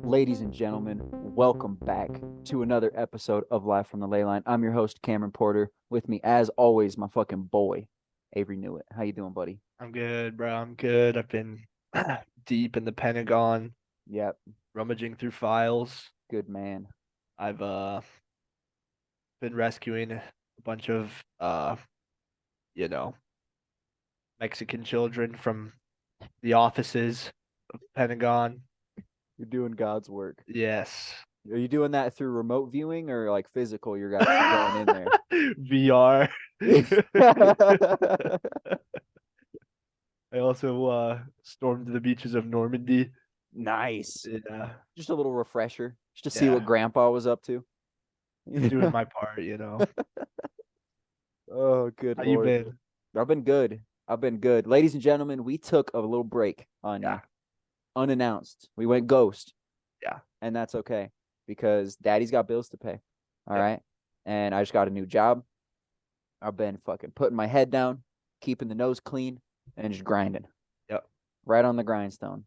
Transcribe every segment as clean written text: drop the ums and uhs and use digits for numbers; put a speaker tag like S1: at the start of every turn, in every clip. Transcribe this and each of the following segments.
S1: Ladies and gentlemen, welcome back to another episode of Live from the Ley Line. I'm your host, Cameron Porter. With me, as always, my fucking boy, Avery Newitt. How you doing, buddy?
S2: I'm good, bro. I'm good. I've been deep in the Pentagon,
S1: Yep,
S2: rummaging through files.
S1: good man.
S2: I've been rescuing a bunch of you know, Mexican children from the offices of the Pentagon.
S1: You're doing God's work.
S2: Yes.
S1: Are you doing that through remote viewing or like physical? You're actually going in there.
S2: VR. I also stormed the beaches of Normandy.
S1: Nice.
S2: Yeah.
S1: Just a little refresher, just to see what
S2: Yeah.
S1: Grandpa was up to.
S2: Just doing my part.
S1: Oh, good
S2: How you
S1: Lord.
S2: been?
S1: I've been good. I've been good. Ladies and gentlemen, we took a little break on you.
S2: Yeah.
S1: Unannounced. We went ghost.
S2: Yeah.
S1: And that's okay because daddy's got bills to pay. All
S2: Yep.
S1: right. And I just got a new job. I've been fucking putting my head down, keeping the nose clean, and just grinding.
S2: Yep.
S1: Right on the grindstone.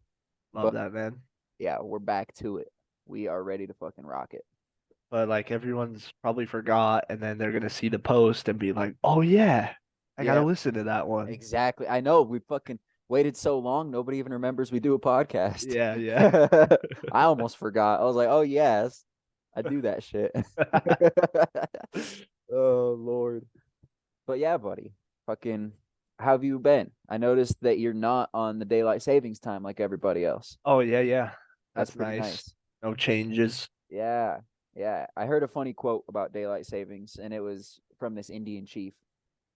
S2: Love
S1: But
S2: that, man.
S1: yeah, we're back to it. We are ready to fucking rock it.
S2: But like everyone's probably forgot, and then they're gonna see the post and be like, "Oh yeah, I gotta
S1: Yeah,
S2: listen to that one."
S1: exactly. I know we fucking waited so long, nobody even remembers we do a podcast.
S2: Yeah, yeah.
S1: I almost forgot. I was like, oh yes, I do that shit. Oh Lord. But yeah, buddy, fucking, how have you been? I noticed that you're not on the daylight savings time like everybody else.
S2: Oh yeah, yeah.
S1: That's
S2: That's
S1: pretty
S2: nice.
S1: nice.
S2: No changes.
S1: Yeah, yeah. I heard a funny quote about daylight savings, and it was from this Indian chief,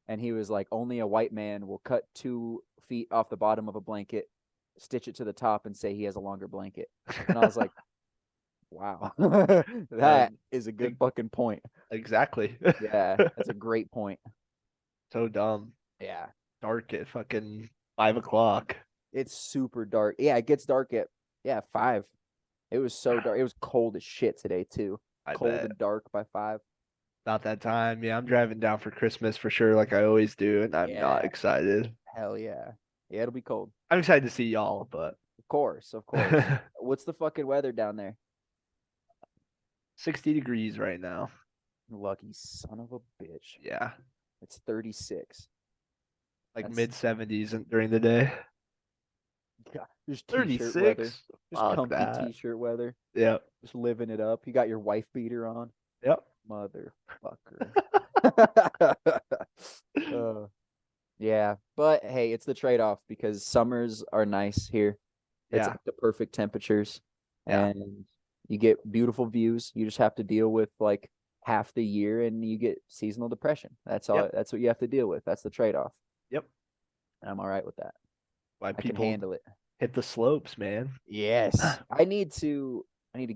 S1: and he was like, "Only a white man will cut 2 feet off the bottom of a blanket, stitch it to the top, and say he has a longer blanket." And I was like, "Wow, that
S2: Um,
S1: is a good
S2: e-
S1: fucking point."
S2: exactly.
S1: Yeah, that's a great point.
S2: So dumb.
S1: Yeah,
S2: Dark at fucking 5 o'clock.
S1: it's super dark. Yeah, it gets dark at 5. It was so dark. It was cold as shit today too.
S2: I
S1: Cold
S2: bet.
S1: and dark by 5.
S2: About that time. Yeah, I'm driving down for Christmas for sure, like I always do, and I'm not
S1: Yeah,
S2: excited.
S1: hell yeah. Yeah, it'll be cold.
S2: I'm excited to see y'all, but
S1: Of course, of course. What's the fucking weather down there?
S2: 60 degrees right now.
S1: Lucky son of a bitch.
S2: Yeah.
S1: It's 36.
S2: Like
S1: That's
S2: mid 70s during the day.
S1: yeah, just t-shirt weather.
S2: 36?
S1: Just
S2: Fuck
S1: comfy
S2: that.
S1: t-shirt weather.
S2: Yep.
S1: Just living it up. You got your wife beater on.
S2: Yep.
S1: Motherfucker. uh, yeah, but hey, it's the trade-off because summers are nice here. It's
S2: Yeah.
S1: like the perfect temperatures
S2: Yeah.
S1: and you get beautiful views. You just have to deal with like half the year and you get seasonal depression. That's all
S2: Yep.
S1: that's what you have to deal with. That's the trade-off.
S2: Yep.
S1: And I'm all right with that.
S2: Why
S1: I can
S2: people
S1: handle it.
S2: hit the slopes, man.
S1: Yes. I need to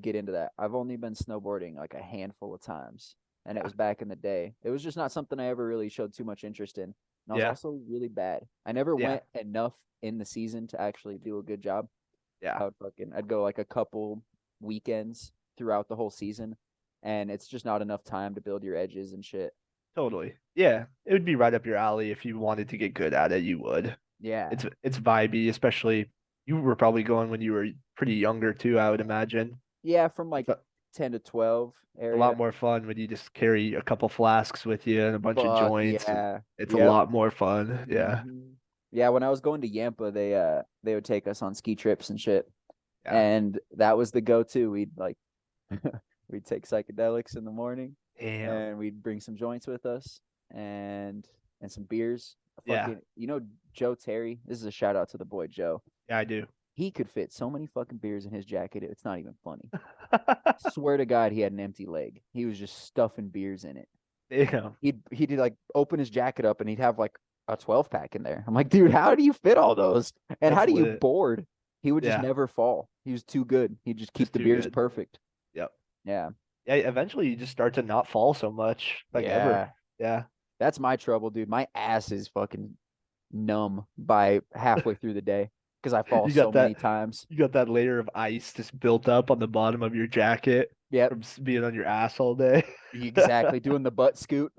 S1: get into that. I've only been snowboarding like a handful of times and it
S2: Yeah.
S1: was back in the day. It was just not something I ever really showed too much interest in. And I was
S2: Yeah.
S1: also really bad. I never
S2: Yeah.
S1: went enough in the season to actually do a good job.
S2: Yeah.
S1: I'd go like a couple weekends throughout the whole season and it's just not enough time to build your edges and shit.
S2: Totally. Yeah. It would be right up your alley if you wanted to get good at it, you would.
S1: Yeah.
S2: It's vibey, especially you were probably going when you were pretty younger too, I would imagine.
S1: Yeah, from like
S2: It's a,
S1: 10 to 12
S2: a lot
S1: area.
S2: more fun when you just carry a couple flasks with you and a bunch of
S1: Fuck
S2: joints.
S1: yeah.
S2: It's a
S1: Yep.
S2: lot more fun. Yeah.
S1: Yeah, when I was going to Yampa, they would take us on ski trips and shit.
S2: Yeah.
S1: And that was the go-to. We'd like we'd take psychedelics in the morning
S2: Damn.
S1: and we'd bring some joints with us and some beers.
S2: Yeah.
S1: Fucking, Joe Terry. This is a shout out to the boy Joe.
S2: Yeah, I do.
S1: He could fit so many fucking beers in his jacket. It's not even funny. Swear to God, he had an empty leg. He was just stuffing beers in it.
S2: Damn.
S1: He'd like open his jacket up and he'd have like a 12 pack in there. I'm like, dude, how do you fit all those? And how
S2: That's
S1: do you
S2: lit.
S1: board? He would just
S2: Yeah.
S1: never fall. He was too good. He'd just keep
S2: Just
S1: the
S2: too
S1: beers
S2: good.
S1: perfect.
S2: Yep.
S1: Yeah.
S2: Yeah, eventually you just start to not fall so much, like ever.
S1: Yeah.
S2: Yeah.
S1: That's my trouble, dude. My ass is fucking numb by halfway through the day because I fall
S2: You
S1: so
S2: got
S1: many
S2: that
S1: times.
S2: you got that layer of ice just built up on the bottom of your jacket
S1: Yep.
S2: from being on your ass all day.
S1: Exactly. Doing the butt scoot.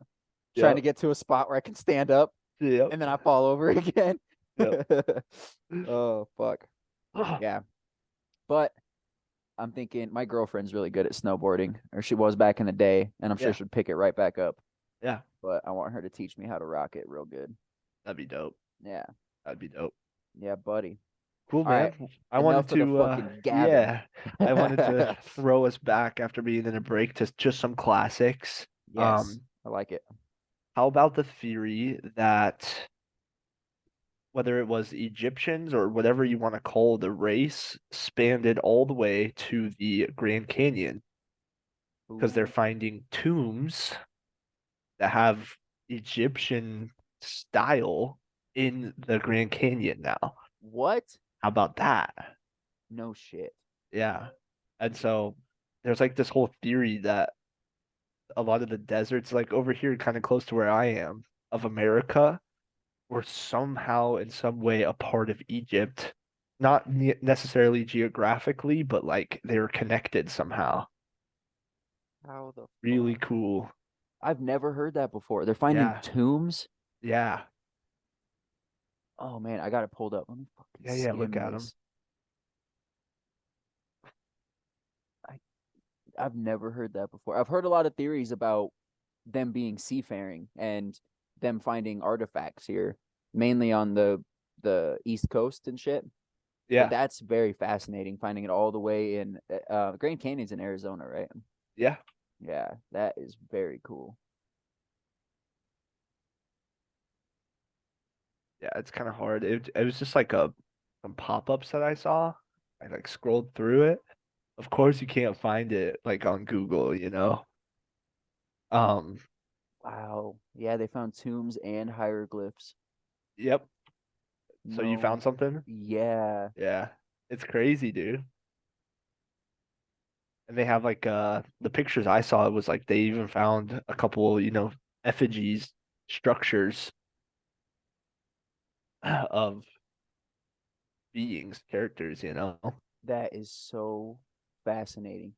S1: trying to
S2: Yep.
S1: get to a spot where I can stand up,
S2: Yep.
S1: and then I fall over again.
S2: Yep.
S1: Oh fuck. Yeah. But I'm thinking my girlfriend's really good at snowboarding, or she was back in the day, and I'm sure
S2: Yeah.
S1: she'd pick it right back up.
S2: Yeah.
S1: But I want her to teach me how to rock it real good.
S2: That'd be dope.
S1: Yeah.
S2: That'd be dope.
S1: Yeah, buddy.
S2: Cool,
S1: All right.
S2: man. I wanted
S1: Enough of the
S2: to,
S1: fucking gabbing.
S2: yeah, I wanted to throw us back after being in a break to just some classics.
S1: Yes, I like it.
S2: How about the theory that whether it was Egyptians or whatever you want to call the race, spanned it all the way to the Grand Canyon because they're
S1: Ooh.
S2: finding tombs that have Egyptian style in the Grand Canyon now.
S1: What?
S2: How about that?
S1: No shit.
S2: Yeah. And so there's like this whole theory that a lot of the deserts, like over here, kind of close to where I am, of America, were somehow in some way a part of Egypt. Not necessarily geographically, but like they were connected somehow.
S1: How the
S2: Really
S1: fuck?
S2: cool.
S1: I've never heard that before. They're finding
S2: Yeah.
S1: tombs.
S2: Yeah.
S1: Oh man, I got it pulled up. Let me fucking
S2: Yeah. Yeah. Look
S1: skim
S2: at them.
S1: this. I I've never heard that before. I've heard a lot of theories about them being seafaring and them finding artifacts here, mainly on the East Coast and shit. But
S2: Yeah.
S1: that's very fascinating, finding it all the way in Grand Canyon's in Arizona, right?
S2: Yeah.
S1: Yeah, that is very cool.
S2: Yeah. It's kind of hard. It was just like some pop-ups that I saw. I like scrolled through it. Of course, you can't find it like on Google, you know. Um,
S1: Wow. Yeah, they found tombs and hieroglyphs.
S2: yep. So you found
S1: No.
S2: something?
S1: Yeah.
S2: Yeah. It's crazy, dude. And they have like the pictures I saw, it was like they even found a couple, effigies, structures of beings, characters, you know.
S1: That is so fascinating.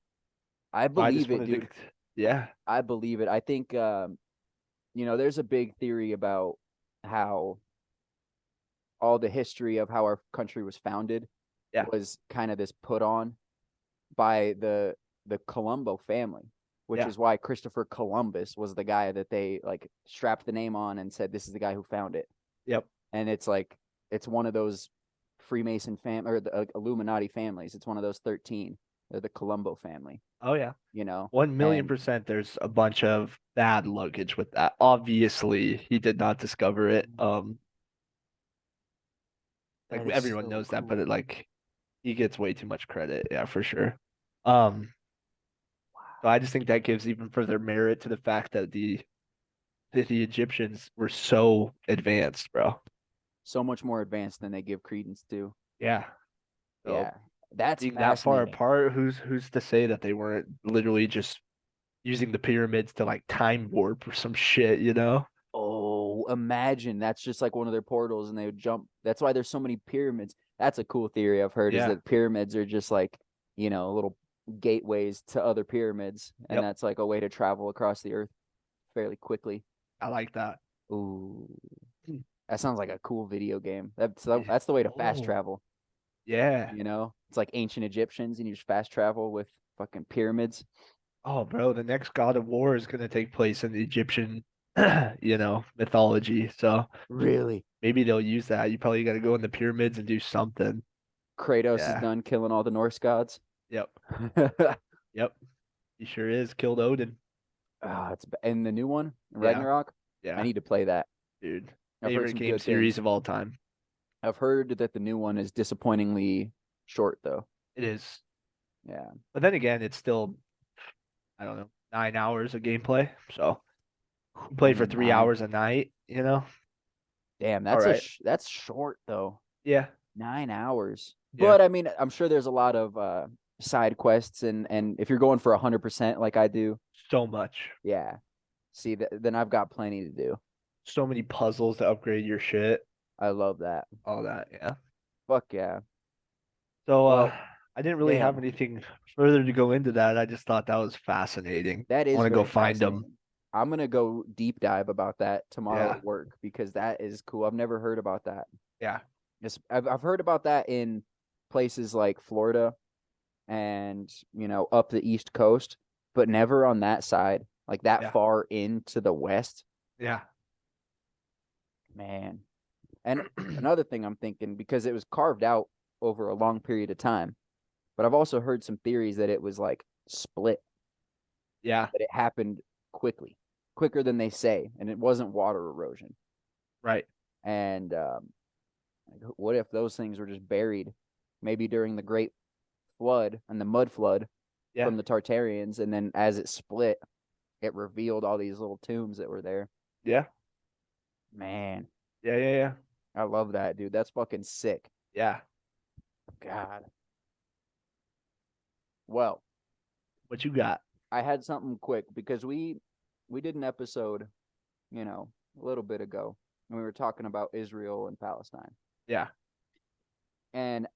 S1: I
S2: So I
S1: believe
S2: just
S1: it,
S2: wanted to,
S1: dude.
S2: yeah,
S1: I believe it. I think there's a big theory about how all the history of how our country was founded
S2: yeah,
S1: was kind of this put on by the Colombo family, which
S2: yeah,
S1: is why Christopher Columbus was the guy that they like strapped the name on and said this is the guy who found it.
S2: yep,
S1: And it's like it's one of those Freemason or the Illuminati families. It's one of those 13. They're the Colombo family,
S2: oh yeah.
S1: you know.
S2: 1,000,000
S1: And
S2: percent there's a bunch of bad luggage with that. Obviously, he did not discover it. Like
S1: that is
S2: everyone
S1: so
S2: knows that, but
S1: cool.
S2: he gets way too much credit, yeah, for sure. Um, so I just think that gives even further merit to the fact that the Egyptians were so advanced, bro.
S1: So much more advanced than they give credence to.
S2: Yeah. So
S1: Yeah. That's
S2: being that far
S1: fascinating.
S2: apart, who's to say that they weren't literally just using the pyramids to like time warp or some shit, you know?
S1: Oh, imagine that's just like one of their portals and they would jump. That's why there's so many pyramids. That's a cool theory I've heard is
S2: Yeah.
S1: that pyramids are just like, little gateways to other pyramids. And
S2: Yep.
S1: that's like a way to travel across the earth fairly quickly.
S2: I like that.
S1: Ooh,
S2: Hmm.
S1: that sounds like a cool video game.
S2: Yeah.
S1: That's the way to fast
S2: Oh,
S1: travel.
S2: yeah.
S1: It's like ancient Egyptians and you just fast travel with fucking pyramids.
S2: Oh, bro, the next God of War is gonna take place in the Egyptian, mythology. So
S1: Really?
S2: maybe they'll use that. You probably got to go in the pyramids and do something.
S1: Kratos is
S2: Yeah.
S1: done killing all the Norse gods.
S2: Yep. Yep. He sure is. Killed Odin.
S1: It's in the new one,
S2: Yeah.
S1: Ragnarok. I
S2: Yeah.
S1: need to play that.
S2: Dude.
S1: I've heard
S2: Favorite
S1: some
S2: game
S1: good
S2: series
S1: things.
S2: of all time.
S1: I've heard that the new one is disappointingly short, though.
S2: It is.
S1: Yeah,
S2: But then again, it's still, I don't know, 9 hours of gameplay. So you play for
S1: only
S2: three
S1: 9.
S2: hours a night, you know?
S1: Damn,
S2: All right.
S1: that's short though.
S2: Yeah.
S1: 9 hours.
S2: Yeah.
S1: But I mean, I'm sure there's a lot of side quests, and if you're going for 100% like I do,
S2: So much.
S1: yeah. See, then I've got plenty to do.
S2: So many puzzles to upgrade your shit.
S1: I love that.
S2: All that. Yeah.
S1: Fuck yeah.
S2: So
S1: Well,
S2: I didn't really have
S1: damn,
S2: anything further to go into that. I just thought that was fascinating.
S1: that
S2: I
S1: is
S2: want to go
S1: very
S2: find them.
S1: fascinating. I'm gonna go deep dive about that tomorrow
S2: Yeah.
S1: at work because that is cool. I've never heard about that.
S2: Yeah.
S1: I've heard about that in places like Florida and up the East Coast, but never on that side, like that
S2: Yeah.
S1: far into the West.
S2: Yeah.
S1: Man. And another thing I'm thinking, because it was carved out over a long period of time, but I've also heard some theories that it was like split,
S2: Yeah.
S1: that it happened quickly, quicker than they say, and it wasn't water erosion.
S2: Right.
S1: And what if those things were just buried, maybe during the Great Flood and the Mud Flood
S2: Yeah.
S1: from the Tartarians, and then as it split, it revealed all these little tombs that were there.
S2: Yeah.
S1: Man,
S2: Yeah. Yeah. Yeah.
S1: I love that, dude. That's fucking sick.
S2: Yeah.
S1: God. Well,
S2: What you got?
S1: I had something quick because we did an episode, a little bit ago, and we were talking about Israel and Palestine.
S2: Yeah.
S1: And,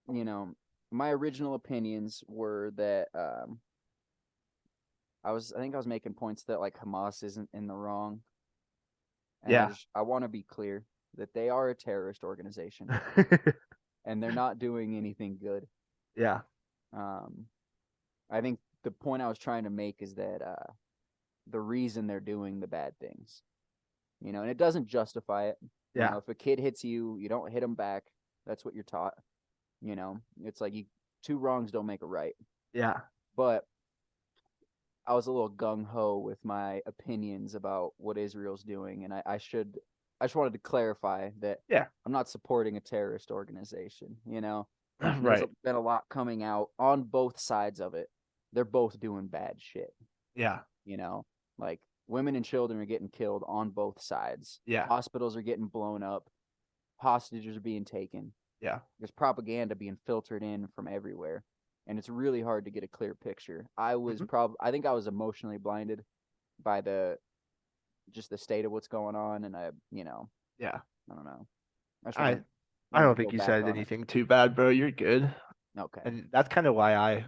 S1: you know, my original opinions were that I think I was making points that like Hamas isn't in the wrong. And
S2: Yeah.
S1: I want to be clear that they are a terrorist organization and they're not doing anything good.
S2: Yeah.
S1: Um, I think the point I was trying to make is that the reason they're doing the bad things, and it doesn't justify it.
S2: Yeah.
S1: If a kid hits you, you don't hit him back. That's what you're taught. It's like two wrongs don't make a right.
S2: Yeah.
S1: But I was a little gung ho with my opinions about what Israel's doing, and I just wanted to clarify that
S2: Yeah.
S1: I'm not supporting a terrorist organization. There's
S2: Right.
S1: been a lot coming out on both sides of it. They're both doing bad shit.
S2: Yeah.
S1: Like women and children are getting killed on both sides.
S2: Yeah.
S1: Hospitals are getting blown up. Hostages are being taken.
S2: Yeah.
S1: There's propaganda being filtered in from everywhere. And it's really hard to get a clear picture.
S2: Mhm.
S1: I think I was emotionally blinded by just the state of what's going on. And
S2: Yeah.
S1: I don't know. I just
S2: I I
S1: wanted
S2: don't
S1: to go
S2: think you
S1: back
S2: said
S1: on it.
S2: anything too bad, bro. You're good.
S1: Okay.
S2: And that's kind of why I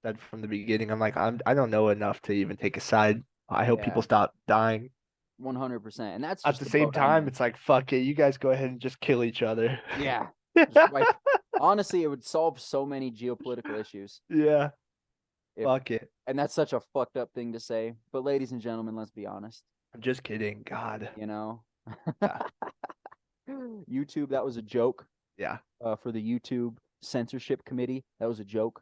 S2: said from the beginning, I'm like, I don't know enough to even take a side. I hope people
S1: Yeah.
S2: stop dying.
S1: 100%. And that's
S2: At
S1: just
S2: the
S1: the
S2: same
S1: boat I'm
S2: time,
S1: in.
S2: it's like, fuck it, you guys go ahead and just kill each other.
S1: Yeah. Just wipe. Honestly, it would solve so many geopolitical issues
S2: Yeah,
S1: if,
S2: fuck it.
S1: and that's such a fucked up thing to say. But ladies and gentlemen, let's be honest.
S2: I'm just kidding. God.
S1: You know,
S2: Yeah,
S1: YouTube, that was a joke.
S2: yeah.
S1: For the YouTube censorship committee, that was a joke.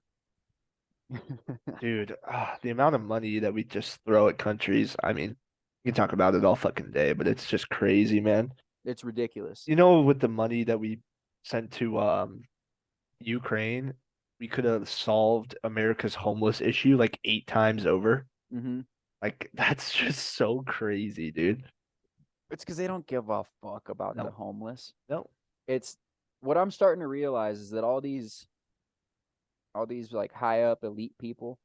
S2: Dude, the amount of money that we just throw at countries, I mean, you can talk about it all fucking day, but it's just crazy, man.
S1: It's ridiculous.
S2: You know, with the money that we sent to Ukraine, we could have solved America's homeless issue like 8 times over.
S1: Hmm.
S2: Like that's just so crazy, dude.
S1: It's because they don't give a fuck about the
S2: No,
S1: homeless.
S2: no.
S1: It's what I'm starting to realize is that all these like high up elite people,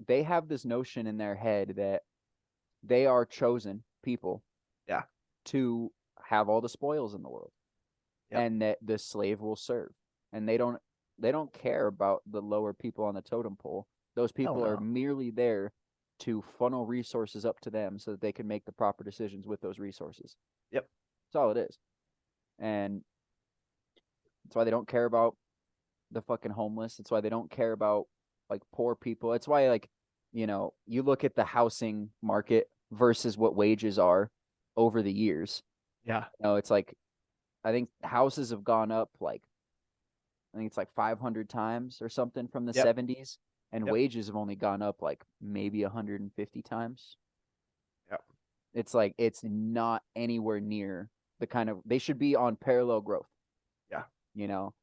S1: they have this notion in their head that they are chosen people
S2: Yeah.
S1: to have all the spoils in the world,
S2: Yep.
S1: and that the slave will serve, and they don't care about the lower people on the totem pole. Those
S2: Hell
S1: people are
S2: no.
S1: merely there to funnel resources up to them so that they can make the proper decisions with those resources.
S2: Yep.
S1: That's all it is. And that's why they don't care about the fucking homeless. That's why they don't care about like poor people. It's why like, you look at the housing market versus what wages are over the years.
S2: Yeah.
S1: It's like I think houses have gone up like I think it's like 500 times or something from the
S2: Yep.
S1: 70s, and
S2: Yep.
S1: wages have only gone up like maybe 150 times.
S2: Yep.
S1: It's like it's not anywhere near the kind of they should be on parallel growth.
S2: Yeah.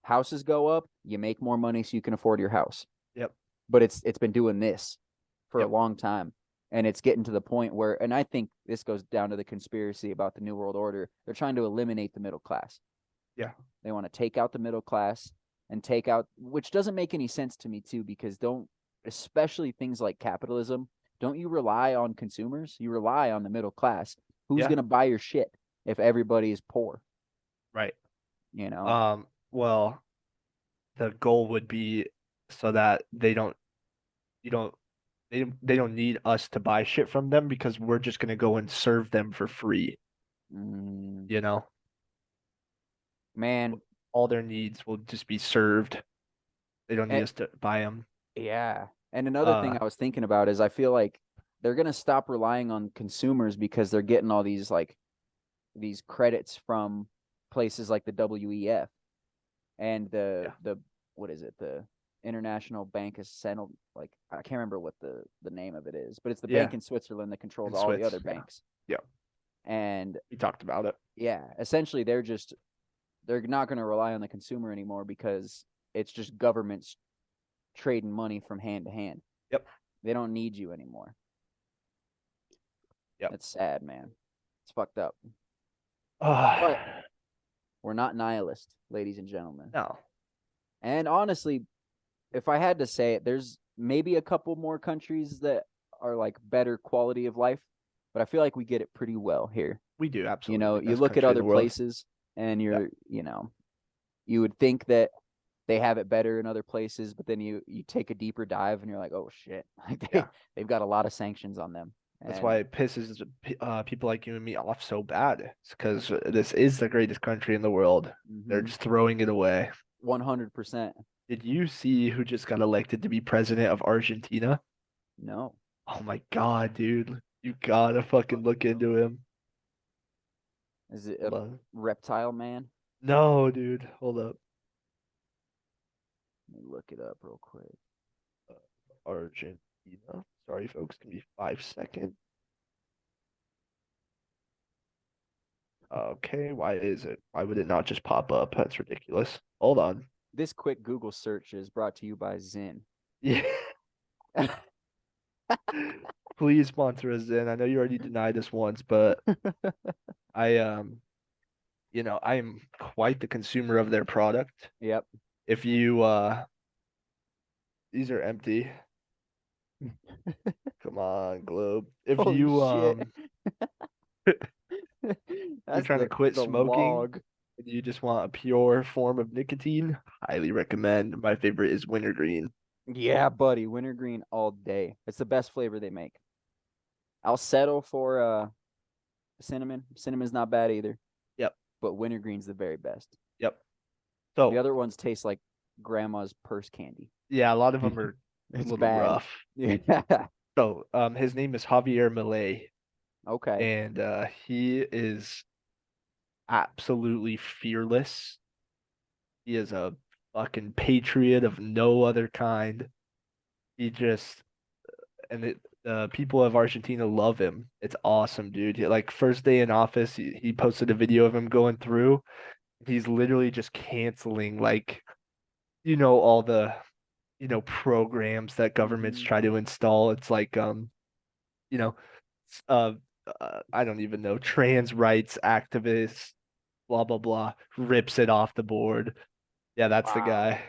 S1: Houses go up, you make more money so you can afford your house.
S2: Yep.
S1: But it's been doing this for a
S2: Yep.
S1: long time. And it's getting to the point where, and I think this goes down to the conspiracy about the New World Order. They're trying to eliminate the middle class.
S2: Yeah.
S1: They want to take out the middle class and take out, which doesn't make any sense to me too, because especially things like capitalism, don't you rely on consumers? You rely on the middle class. Who's
S2: Yeah.
S1: going to buy your shit if everybody is poor?
S2: Right.
S1: You know?
S2: Well, the goal would be so that you don't they don't need us to buy shit from them because we're just gonna go and serve them for free,
S1: Mm,
S2: you know?
S1: man,
S2: All their needs will just be served. They don't need
S1: eh,
S2: us to buy them.
S1: yeah. And another thing
S2: Uh,
S1: I was thinking about is I feel like they're gonna stop relying on consumers because they're getting all these credits from places like the WEF and the
S2: yeah,
S1: the what is it, the International Bank of Central, like I can't remember what the name of it is, but it's the
S2: yeah,
S1: bank in Switzerland that controls
S2: in
S1: all the
S2: Swiss,
S1: other
S2: yeah,
S1: banks.
S2: yeah.
S1: And
S2: We talked about it.
S1: yeah, essentially they're not going to rely on the consumer anymore because it's just governments trading money from hand to hand.
S2: Yep,
S1: They don't need you anymore.
S2: yep.
S1: That's sad, man. It's fucked up.
S2: Uh,
S1: But we're not nihilist, ladies and gentlemen.
S2: no,
S1: And honestly, if I had to say it, there's maybe a couple more countries that are like better quality of life, but I feel like we get it pretty well here.
S2: we do
S1: You
S2: absolutely
S1: know, you
S2: best
S1: look at
S2: country in
S1: other
S2: the world.
S1: places and
S2: Yeah,
S1: you would think that they have it better in other places, but then you take a deeper dive and you're like, oh shit, like
S2: yeah.
S1: they've got a lot of sanctions on them.
S2: That's
S1: And
S2: why it pisses people like you and me off so bad. It's because this is the greatest country in the world. They're
S1: mm-hmm,
S2: just throwing it away.
S1: 100%.
S2: Did you see who just got elected to be president of Argentina?
S1: No.
S2: Oh my God, dude. You gotta fucking look into him.
S1: Is it
S2: Hold
S1: a
S2: on.
S1: reptile man?
S2: No, dude. Hold up.
S1: Let me look it up real quick.
S2: Argentina. Sorry, folks. Give me 5 seconds. Okay, why is it? Why would it not just pop up? That's ridiculous. Hold on.
S1: This quick Google search is brought to you by Zin.
S2: Yeah. Please sponsor us in. I know you already denied us once, but I I am quite the consumer of their product.
S1: Yep.
S2: If you these are empty. Come on, Globe. If
S1: Holy
S2: you
S1: shit.
S2: you're
S1: That's
S2: trying to quit
S1: the
S2: smoking
S1: log.
S2: and you just want a pure form of nicotine, highly recommend. My favorite is wintergreen.
S1: Yeah, buddy. Wintergreen all day. It's the best flavor they make. I'll settle for cinnamon. Cinnamon's not bad either,
S2: Yep,
S1: but wintergreen's the very best.
S2: yep.
S1: The
S2: So,
S1: other ones taste like grandma's purse candy.
S2: yeah, a lot of them are a
S1: It's
S2: little
S1: bad.
S2: rough.
S1: Yeah.
S2: So, his name is Javier Milei,
S1: Okay.
S2: and he is absolutely fearless. He is a fucking patriot of no other kind. He just and people of Argentina love him. It's awesome, dude. Like first day in office, he posted a video of him going through. He's literally just canceling like all the programs that governments
S1: Hmm.
S2: try to install. It's like you know uh, I don't even know, trans rights activists, blah blah blah, rips it off the board. Yeah, that's the
S1: Wow.
S2: guy.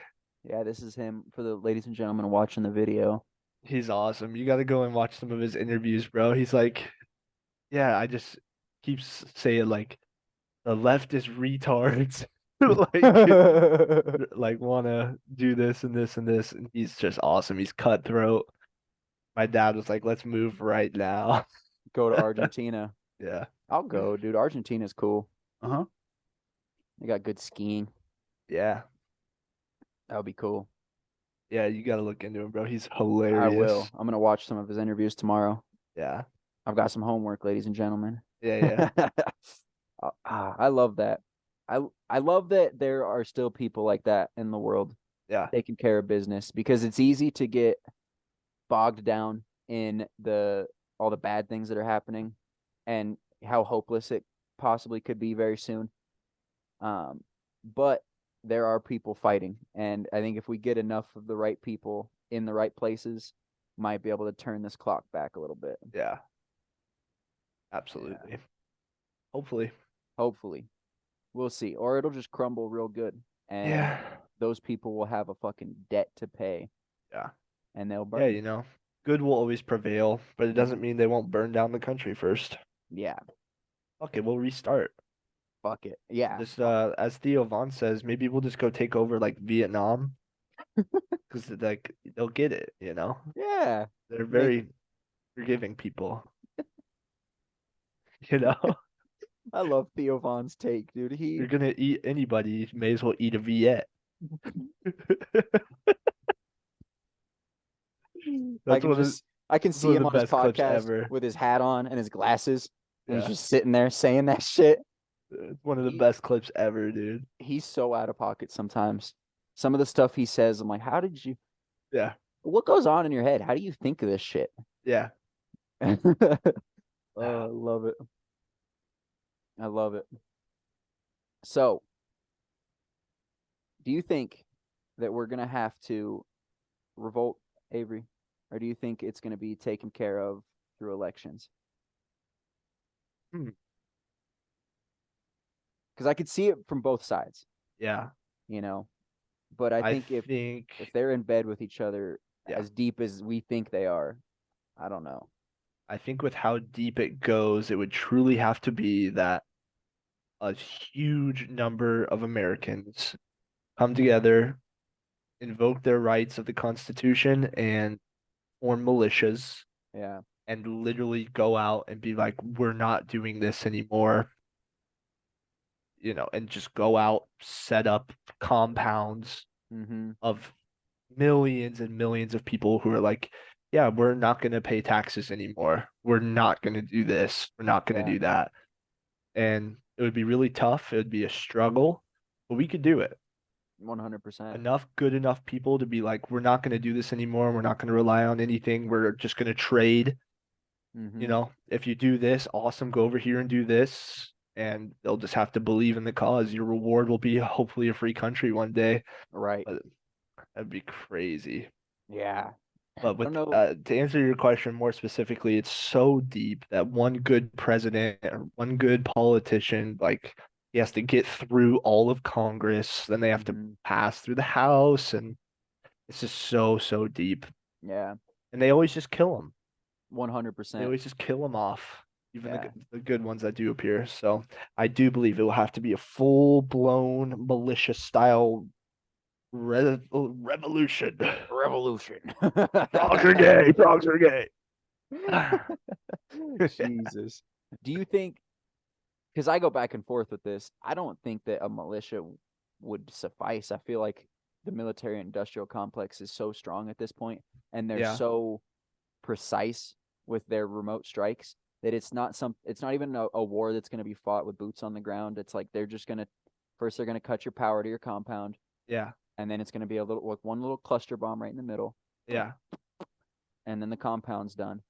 S1: Yeah, this is him for the ladies and gentlemen watching the video.
S2: He's awesome. You got to go and watch some of his interviews, bro. He's like, yeah, I just keeps saying like the leftist retards like like want to do this and this and this, and he's just awesome. He's cutthroat. My dad was like, let's move right now.
S1: Go to Argentina.
S2: Yeah.
S1: I'll go, dude. Argentina's cool.
S2: Uh-huh.
S1: They got good skiing.
S2: Yeah.
S1: That would be cool.
S2: Yeah, you got to look into him, bro. He's
S1: I
S2: hilarious.
S1: will. I'm gonna watch some of his interviews tomorrow.
S2: Yeah.
S1: I've got some homework, ladies and gentlemen.
S2: Yeah, yeah.
S1: I love that. I love that there are still people like that in the world
S2: Yeah.
S1: taking care of business because it's easy to get bogged down in the all the bad things that are happening and how hopeless it possibly could be very soon. But there are people fighting, and I think if we get enough of the right people in the right places, might be able to turn this clock back a little bit.
S2: Yeah.
S1: Yeah,
S2: Absolutely. Hopefully.
S1: hopefully. We'll see. Or it'll just crumble real good. And
S2: Yeah.
S1: those people will have a fucking debt to pay
S2: Yeah.
S1: and they'll
S2: Yeah,
S1: burn.
S2: good will always prevail, but it doesn't
S1: Mhm.
S2: mean they won't burn down the country first.
S1: Yeah,
S2: Okay, we'll restart.
S1: fuck it. Yeah.
S2: Just as Theo Vaughn says, maybe we'll just go take over like Vietnam. because like they'll get it, you know.
S1: Yeah.
S2: They're
S1: Make
S2: very forgiving people, you know.
S1: I love Theo Von's take, dude.
S2: If you're gonna eat anybody, you may as well eat a Viet.
S1: I
S2: That's
S1: can
S2: one of
S1: just I can
S2: that's one
S1: see
S2: of
S1: him
S2: the
S1: on his
S2: best clips
S1: podcast
S2: ever.
S1: with his hat on and his glasses, and he's
S2: Yeah,
S1: just sitting there saying that shit.
S2: it's one of the
S1: He
S2: best clips ever, dude.
S1: he's so out of pocket sometimes. Some of the stuff he says, I'm like, how did you?
S2: Yeah,
S1: What goes on in your head? How do you think of this shit?
S2: yeah.
S1: Oh, I love it. I love it. So, do you think that we're gonna have to revolt, Avery, or do you think it's gonna be taken care of through elections?
S2: Hmm.
S1: Because I could see it from both sides,
S2: Yeah,
S1: you know. But I
S2: I
S1: think if
S2: think.
S1: they're in bed with each other
S2: Yeah,
S1: as deep as we think they are, I don't know.
S2: I think with how deep it goes, it would truly have to be that a huge number of Americans come together, invoke their rights of the Constitution, and form militias
S1: Yeah.
S2: and literally go out and be like, we're not doing this anymore, you know, and just go out, set up compounds
S1: Mm-hmm.
S2: of millions and millions of people who are like, yeah, we're not going to pay taxes anymore. We're not going to do this. We're not going to
S1: Yeah.
S2: do that. And it would be really tough. It would be a struggle, but we could do it.
S1: 100%.
S2: Enough good enough people to be like, we're not going to do this anymore. We're not going to rely on anything. We're just going to trade. You
S1: Mm-hmm.
S2: know, if you do this, awesome, go over here and do this. And they'll just have to believe in the cause. Your reward will be hopefully a free country one day.
S1: Right.
S2: But that'd be crazy.
S1: Yeah.
S2: But
S1: I don't
S2: with
S1: know.
S2: to answer your question more specifically, it's so deep that one good president or one good politician, like he has to get through all of Congress, then they have to
S1: Mm-hmm.
S2: pass through the House, and it's just so, so deep.
S1: Yeah.
S2: And they always just kill them. They
S1: 100%.
S2: always just kill them off, even
S1: Yeah.
S2: the good ones that do appear. So I do believe it will have to be a full-blown militia style revolution.
S1: Revolution.
S2: Frogs are gay. Frogs are gay.
S1: Jesus. Do you think, because I go back and forth with this, I don't think that a militia would suffice. I feel like the military industrial complex is so strong at this point, and they're
S2: Yeah.
S1: so precise with their remote strikes that it's not even a war that's going to be fought with boots on the ground. It's like they're just going to first they're going to cut your power to your compound,
S2: Yeah.
S1: and then it's going to be a little like one little cluster bomb right in the middle,
S2: Yeah.
S1: and then the compound's done,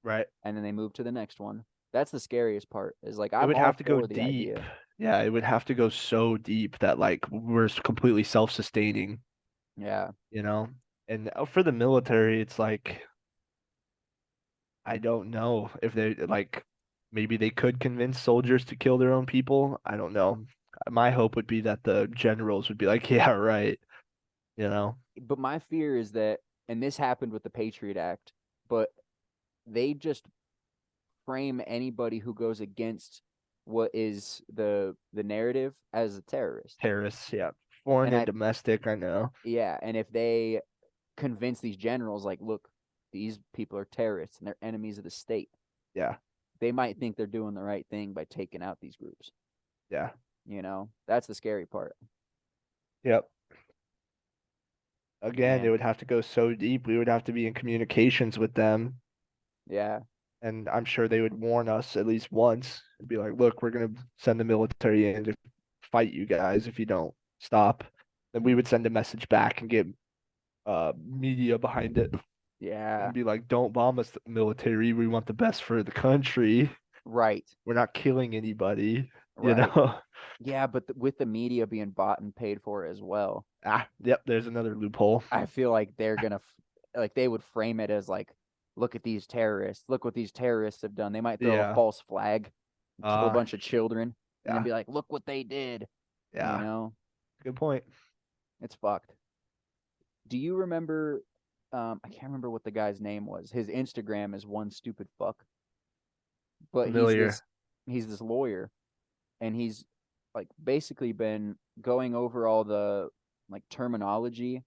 S2: Right.
S1: and then they move to the next one. That's the scariest part. Is like
S2: It
S1: I'm
S2: would
S1: all
S2: have to go
S1: for the
S2: deep.
S1: idea.
S2: Yeah, it would have to go so deep that like we're completely self-sustaining,
S1: Yeah.
S2: you know? And for the military, it's like I don't know if they like maybe they could convince soldiers to kill their own people. I don't know. My hope would be that the generals would be like, yeah, right, you know?
S1: But my fear is that, and this happened with the Patriot Act, but they just frame anybody who goes against what is the narrative as a terrorist.
S2: Terrorists, yeah. Foreign
S1: And
S2: and
S1: I
S2: domestic, I know.
S1: yeah, and if they convince these generals like, look, these people are terrorists and they're enemies of the state,
S2: Yeah.
S1: they might think they're doing the right thing by taking out these groups.
S2: Yeah.
S1: You know, that's the scary part.
S2: Yep. Again, it
S1: Man,
S2: would have to go so deep. We would have to be in communications with them.
S1: yeah,
S2: And I'm sure they would warn us at least once and be like, look, we're going to send the military in to fight you guys if you don't stop. Then we would send a message back and get media behind it
S1: yeah,
S2: and be like, don't bomb us, military. We want the best for the country.
S1: right,
S2: We're not killing anybody, you
S1: right.
S2: know?
S1: Yeah, but with the media being bought and paid for as well,
S2: Yep, there's another loophole.
S1: I feel like they're gonna like they would frame it as like, look at these terrorists, look what these terrorists have done. They might throw a
S2: Yeah.
S1: false flag, kill a
S2: Uh,
S1: bunch of children, and then
S2: yeah.
S1: be like, look what they did. You
S2: Yeah.
S1: know,
S2: Good point.
S1: it's fucked. Do you remember? I can't remember what the guy's name was. His Instagram is one stupid fuck, but
S2: Familiar.
S1: he's this lawyer, and he's like basically been going over all the like terminology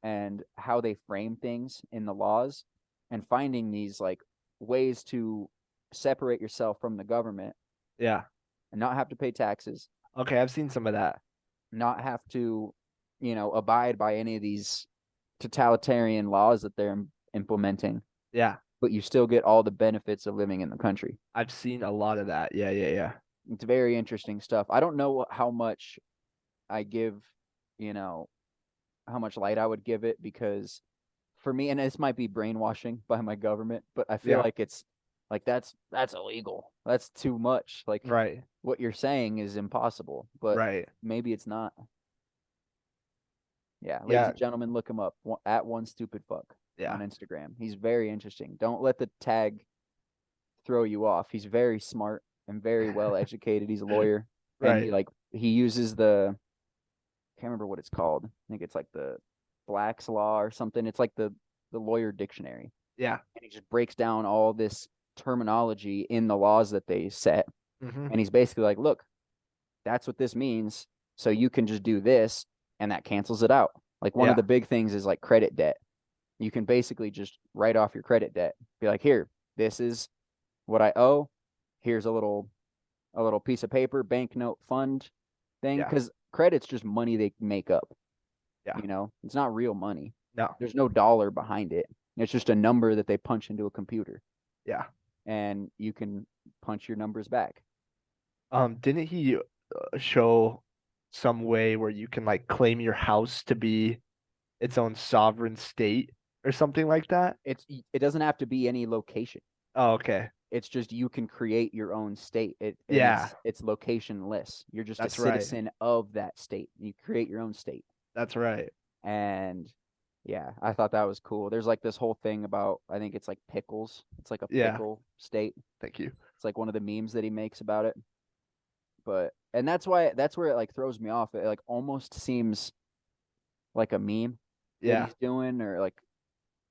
S1: and how they frame things in the laws, and finding these like ways to separate yourself from the government
S2: Yeah.
S1: and not have to pay taxes,
S2: Okay, I've seen some of that.
S1: not have to, abide by any of these totalitarian laws that they're implementing,
S2: Yeah.
S1: but you still get all the benefits of living in the country.
S2: I've seen a lot of that. Yeah, yeah, yeah.
S1: It's very interesting stuff. I don't know how much I give, you know, how much light I would give it, because for me, and this might be brainwashing by my government, but I feel
S2: Yeah.
S1: like it's like that's illegal. That's too much. Like
S2: Right.
S1: what you're saying is impossible, but
S2: Right.
S1: maybe it's not. Yeah, ladies
S2: Yeah.
S1: and gentlemen, look him up at one stupid fuck on
S2: Yeah.
S1: Instagram. He's very interesting. Don't let the tag throw you off. He's very smart and very well educated. He's a lawyer, and
S2: Right.
S1: he uses the, I can't remember what it's called. I think it's like the Black's Law or something. It's like the lawyer dictionary,
S2: Yeah.
S1: and he just breaks down all this terminology in the laws that they set.
S2: Mm-hmm.
S1: And he's basically like, look, that's what this means. So you can just do this, and that cancels it out. Like one of
S2: Yeah.
S1: the big things is like credit debt. You can basically just write off your credit debt. Be like, here, this is what I owe. Here's a little piece of paper, banknote fund thing,
S2: Yeah.
S1: because credit's just money they make up.
S2: Yeah.
S1: It's not real money.
S2: No.
S1: There's no dollar behind it. It's just a number that they punch into a computer,
S2: Yeah.
S1: and you can punch your numbers back.
S2: Didn't he show some way where you can like claim your house to be its own sovereign state or something like that?
S1: It doesn't have to be any location.
S2: Oh, okay.
S1: It's just you can create your own state. And
S2: Yeah,
S1: it's locationless. You're just a
S2: that's right.
S1: citizen of that state. You create your own state.
S2: That's right.
S1: And yeah, I thought that was cool. There's like this whole thing about, I think it's like pickles. It's like a
S2: Yeah,
S1: pickle state.
S2: thank you.
S1: It's like one of the memes that he makes about it. But and that's where it like throws me off. It like almost seems like a meme that
S2: Yeah,
S1: he's doing, or like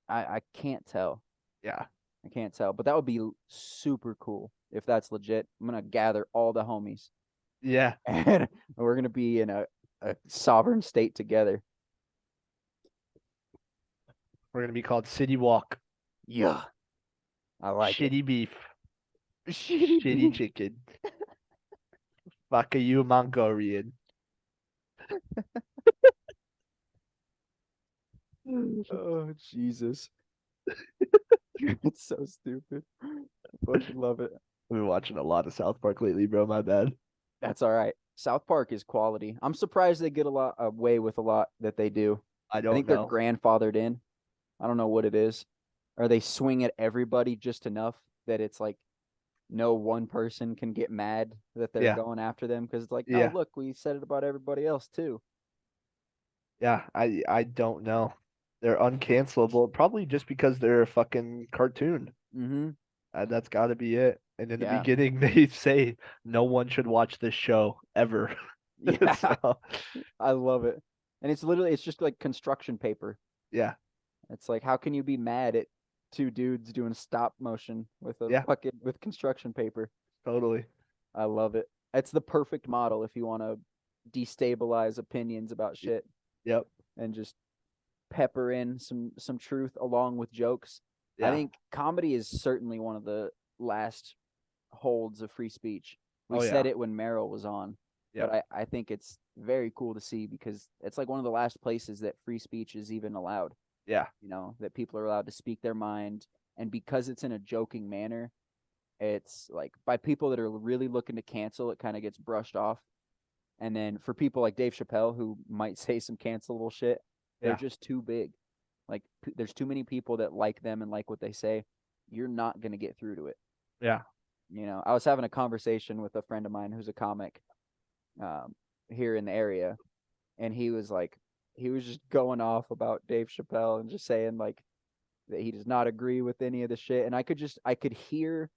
S1: I can't tell.
S2: yeah,
S1: I can't tell. But that would be super cool if that's legit. I'm gonna gather all the homies
S2: yeah.
S1: and we're gonna be in a sovereign state together.
S2: We're gonna be called City Walk.
S1: Yeah, I like it.
S2: Shitty beef,
S1: Shitty
S2: shitty
S1: beef.
S2: chicken. Fuck you, Mongolian.
S1: Oh Jesus. It's so stupid. I fucking love it.
S2: I've been watching a lot of South Park lately, bro. My bad.
S1: That's all right. South Park is quality. I'm surprised they get a lot away with a lot that they do.
S2: I
S1: I
S2: don't
S1: think they're
S2: know.
S1: grandfathered in. I don't know what it is. Or they swing at everybody just enough that it's like no one person can get mad that they're
S2: Yeah,
S1: going after them, because it's like, oh
S2: yeah,
S1: look, we said it about everybody else too.
S2: yeah. I don't know. They're uncancelable, probably just because they're a fucking cartoon.
S1: Mm-hmm.
S2: That's got to be it. And in the
S1: Yeah.
S2: beginning, they say no one should watch this show ever.
S1: Yeah.
S2: So,
S1: I love it. And it's just like construction paper.
S2: yeah,
S1: It's like, how can you be mad at two dudes doing stop motion with a
S2: yeah,
S1: bucket with construction paper?
S2: totally.
S1: I love it. It's the perfect model if you want to destabilize opinions about
S2: Y-
S1: shit
S2: Yep.
S1: and just pepper in some truth along with jokes. I
S2: Yeah.
S1: think comedy is certainly one of the last holds of free speech. We
S2: Oh
S1: said
S2: yeah.
S1: it when Merrill was on, but
S2: Yep.
S1: I think it's very cool to see, because it's like one of the last places that free speech is even allowed,
S2: Yeah.
S1: that people are allowed to speak their mind. And because it's in a joking manner, it's like by people that are really looking to cancel, it kind of gets brushed off. And then for people like Dave Chappelle, who might say some cancelable shit, they're
S2: Yeah.
S1: just too big. Like there's too many people that like them and like what they say. You're not going to get through to it.
S2: Yeah.
S1: I was having a conversation with a friend of mine who's a comic, here in the area, and he was just going off about Dave Chappelle and just saying like that he does not agree with any of the shit. And I could hear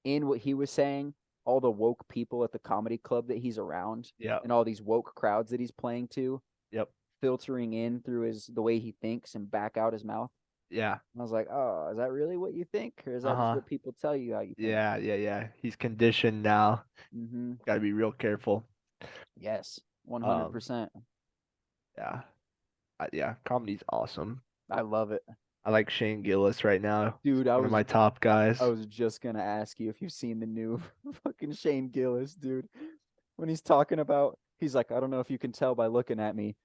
S1: in what he was saying all the woke people at the comedy club that he's around,
S2: Yep.
S1: and all these woke crowds that he's playing to,
S2: Yep.
S1: filtering in through the way he thinks and back out his mouth.
S2: Yeah.
S1: And I was like, oh, is that really what you think, or is that just
S2: Uh-huh.
S1: what people tell you how you think?
S2: Yeah. Yeah. Yeah. He's conditioned now.
S1: Mm-hmm.
S2: Got to be real careful.
S1: Yes,
S2: Um.
S1: 100%.
S2: Yeah. Yeah, comedy's awesome.
S1: I love it.
S2: I like Shane Gillis right now.
S1: Dude,
S2: One of my top
S1: I
S2: guys.
S1: was just gonna ask you if you've seen the new fucking Shane Gillis, dude. When he's talking about, he's like, I don't know if you can tell by looking at me,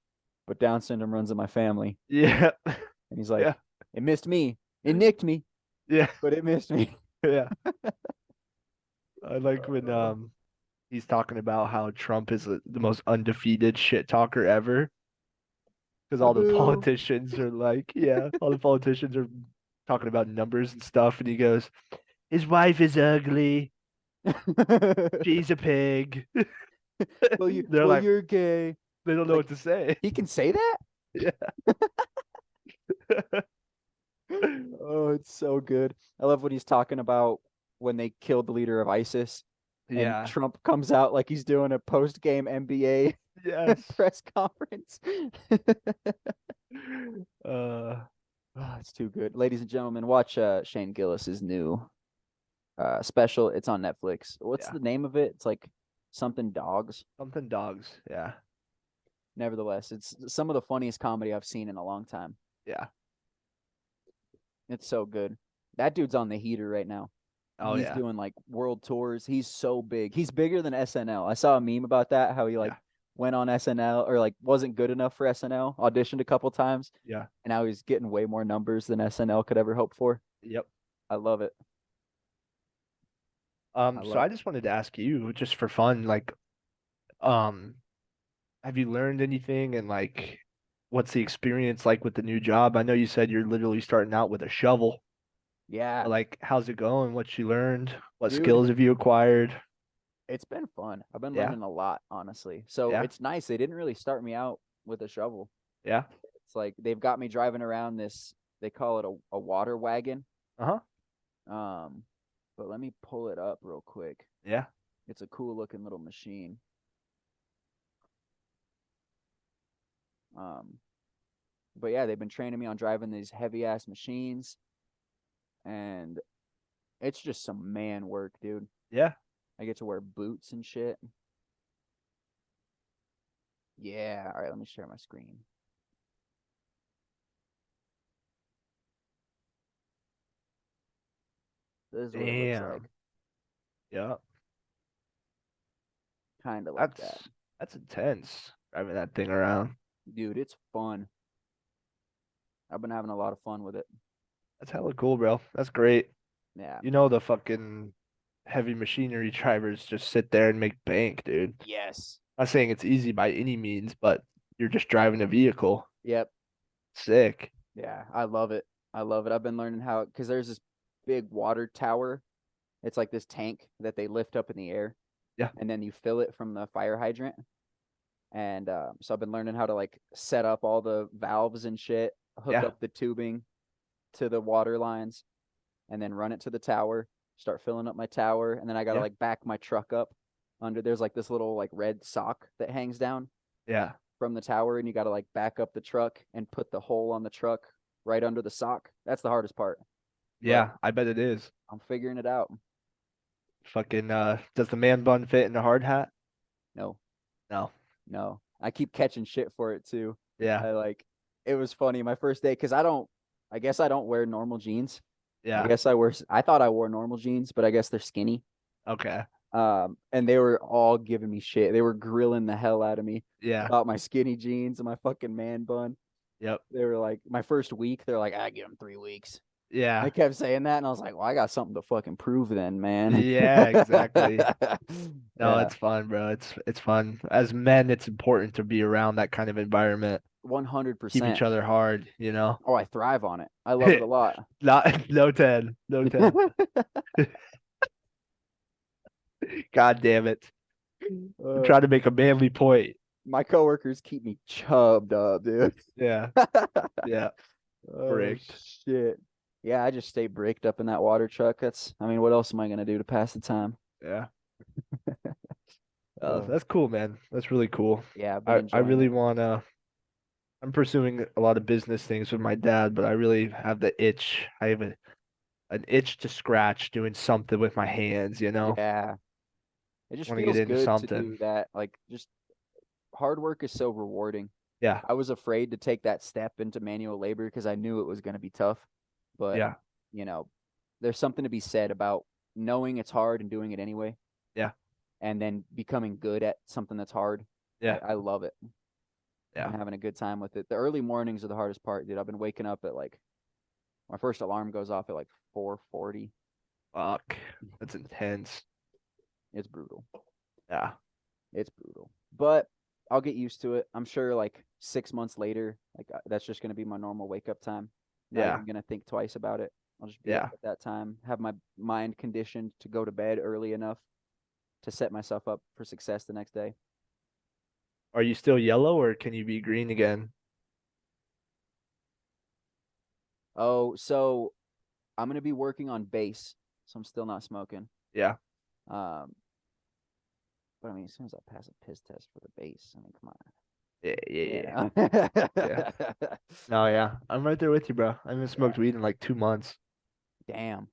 S1: but Down syndrome runs in my family.
S2: Yeah.
S1: And he's
S2: Yeah.
S1: like, it missed me. It nicked me,
S2: Yeah.
S1: but it missed me.
S2: Yeah. I like when
S1: Uh,
S2: he's talking about how Trump is the most undefeated shit talker ever. Because all the
S1: Boo.
S2: politicians are like, yeah, all the politicians are talking about numbers and stuff, and he goes, his wife is ugly. She's a pig. They're
S1: Well,
S2: like,
S1: you're gay.
S2: they don't know
S1: Like
S2: what to say.
S1: he can say that?
S2: Yeah.
S1: Oh, it's so good. I love when he's talking about when they killed the leader of ISIS and
S2: Yeah.
S1: Trump comes out like he's doing a post-game NBA
S2: Yes.
S1: press conference.
S2: Uh,
S1: Oh, it's too good. Ladies and gentlemen, watch Shane Gillis's new special. It's on Netflix. What's
S2: yeah.
S1: the name of it? It's like something dogs.
S2: Something dogs. Yeah.
S1: Nevertheless, it's some of the funniest comedy I've seen in a long time.
S2: Yeah.
S1: It's so good. That dude's on the heater right now.
S2: Oh
S1: He's
S2: yeah.
S1: doing like world tours. He's so big. He's bigger than SNL. I saw a meme about that, how he like
S2: Yeah.
S1: went on SNL or like wasn't good enough for SNL, auditioned a couple times,
S2: Yeah.
S1: and now he's getting way more numbers than SNL could ever hope for.
S2: Yep.
S1: I love it. I
S2: So I
S1: love
S2: just wanted to ask you, just for fun, like, um, have you learned anything and like what's the experience like with the new job? I know you said you're literally starting out with a shovel,
S1: Yeah,
S2: but like how's it going? What you learned? What
S1: dude,
S2: skills have you acquired?
S1: it's been fun. I've been
S2: Yeah.
S1: learning a lot, honestly. So
S2: Yeah.
S1: it's nice. They didn't really start me out with a shovel.
S2: Yeah.
S1: It's like they've got me driving around this, they call it a water wagon.
S2: Uh-huh.
S1: Um, but let me pull it up real quick.
S2: Yeah.
S1: It's a cool looking little machine. Um, but yeah, they've been training me on driving these heavy ass machines, and it's just some man work, dude.
S2: Yeah.
S1: I get to wear boots and shit. Yeah. All right, let me share my screen. This is what it looks like.
S2: Damn. Yeah.
S1: Kind of like that.
S2: That's intense. Driving that thing around.
S1: Dude, it's fun. I've been having a lot of fun with it.
S2: That's hella cool, bro. That's great.
S1: Yeah.
S2: You know the fucking heavy machinery drivers just sit there and make bank, dude.
S1: Yes.
S2: Not saying it's easy by any means, but you're just driving a vehicle.
S1: Yep.
S2: Sick.
S1: Yeah. I love it. I love it. I've been learning how, because there's this big water tower. It's like this tank that they lift up in the air
S2: Yeah.
S1: and then you fill it from the fire hydrant. And so I've been learning how to like set up all the valves and shit, hook
S2: Yeah.
S1: up the tubing to the water lines, and then run it to the tower, start filling up my tower, and then I gotta
S2: Yeah.
S1: like back my truck up under. There's like this little like red sock that hangs down
S2: Yeah.
S1: from the tower, and you gotta like back up the truck and put the hole on the truck right under the sock. That's the hardest part, but
S2: Yeah. I bet it is.
S1: I'm figuring it out.
S2: Fucking does the man bun fit in a hard hat?
S1: No,
S2: No.
S1: no, I keep catching shit for it too.
S2: Yeah.
S1: I like it was funny my first day because I guess I don't wear normal jeans.
S2: Yeah.
S1: I thought I wore normal jeans, but I guess they're skinny.
S2: Okay.
S1: And they were all giving me shit. They were grilling the hell out of me
S2: Yeah.
S1: about my skinny jeans and my fucking man bun.
S2: Yep.
S1: They were like, my first week, they're like, I give them 3 weeks. I
S2: Yeah.
S1: kept saying that, and I was like, well, I got something to fucking prove then, man.
S2: Yeah, exactly. No,
S1: Yeah,
S2: it's fun, bro. It's fun. As men, it's important to be around that kind of environment. Keep each
S1: 100%.
S2: other hard, you know?
S1: Oh, I thrive on it. I love it a lot.
S2: Not no 10. No 10. God damn it. I'm
S1: Uh,
S2: trying to make a manly point.
S1: my coworkers keep me chubbed up, dude.
S2: Yeah. Yeah.
S1: Oh
S2: Bricked.
S1: shit. Yeah, I just stay bricked up in that water truck. I mean, what else am I gonna do to pass the time?
S2: Yeah.
S1: Uh,
S2: That's cool, man. That's really cool.
S1: yeah, I've been
S2: I
S1: enjoying
S2: really
S1: it.
S2: wanna I'm pursuing a lot of business things with my dad, but I really have the itch. I have an itch to scratch doing something with my hands, you know?
S1: Yeah, it just
S2: Want to get
S1: feels
S2: into
S1: good to
S2: something.
S1: do that. Like, just hard work is so rewarding.
S2: Yeah.
S1: I was afraid to take that step into manual labor because I knew it was going to be tough. But,
S2: Yeah.
S1: you know, there's something to be said about knowing it's hard and doing it anyway,
S2: Yeah.
S1: and then becoming good at something that's hard.
S2: Yeah.
S1: I love it.
S2: Yeah.
S1: I'm having a good time with it. The early mornings are the hardest part, dude. I've been waking up at like my first alarm goes off at like 4:40.
S2: Fuck. That's intense.
S1: It's brutal.
S2: Yeah.
S1: It's brutal. But I'll get used to it. I'm sure like 6 months later, like that's just gonna be my normal wake up time. Not
S2: Yeah.
S1: even gonna think twice about it. I'll just be up
S2: Yeah.
S1: at that time, have my mind conditioned to go to bed early enough to set myself up for success the next day.
S2: Are you still yellow or can you be green again?
S1: Oh, so I'm gonna be working on bass, so I'm still not smoking.
S2: Yeah.
S1: Um, but I mean, as soon as I pass a piss test for the bass, I mean, come on,
S2: Yeah. Yeah. Yeah.
S1: you know.
S2: No, yeah. I'm right there with you, bro. I haven't
S1: Yeah.
S2: smoked weed in like 2 months.
S1: Damn.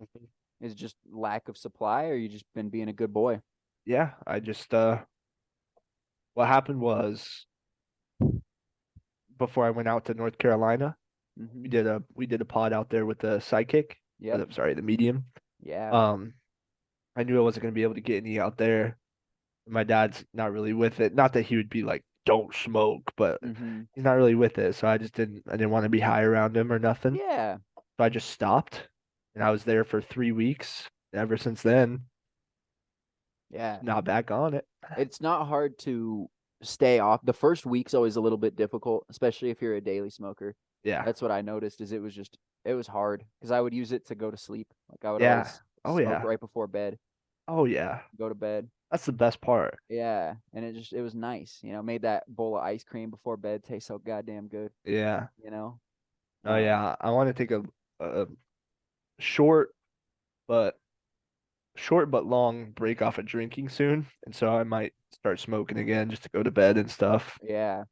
S2: Mhm.
S1: Is it just lack of supply, or you just been being a good boy?
S2: Yeah. I just what happened was before I went out to North Carolina,
S1: Mm-hmm.
S2: we did a pod out there with the psychic, or
S1: Yep.
S2: sorry, the medium.
S1: Yeah.
S2: Um, I knew I wasn't gonna be able to get any out there. My dad's not really with it. Not that he would be like, "Don't smoke," but
S1: Mm-hmm.
S2: he's not really with it. So I didn't want to be high around him or nothing.
S1: Yeah.
S2: So I just stopped, and I was there for 3 weeks. Ever since then,
S1: Yeah.
S2: not back on it.
S1: It's not hard to stay off. The first week's always a little bit difficult, especially if you're a daily smoker.
S2: Yeah,
S1: That's what I noticed is it was hard because I would use it to go to sleep. Like I would
S2: yeah.
S1: always
S2: Oh
S1: smoke
S2: yeah.
S1: right before bed,
S2: Oh yeah.
S1: go to bed.
S2: That's the best part.
S1: Yeah, and it was nice. Made that bowl of ice cream before bed taste so goddamn good.
S2: Yeah.
S1: You know,
S2: Oh
S1: um,
S2: yeah. I want to take a short but long break off of drinking soon, and so I might start smoking again just to go to bed and stuff.
S1: yeah,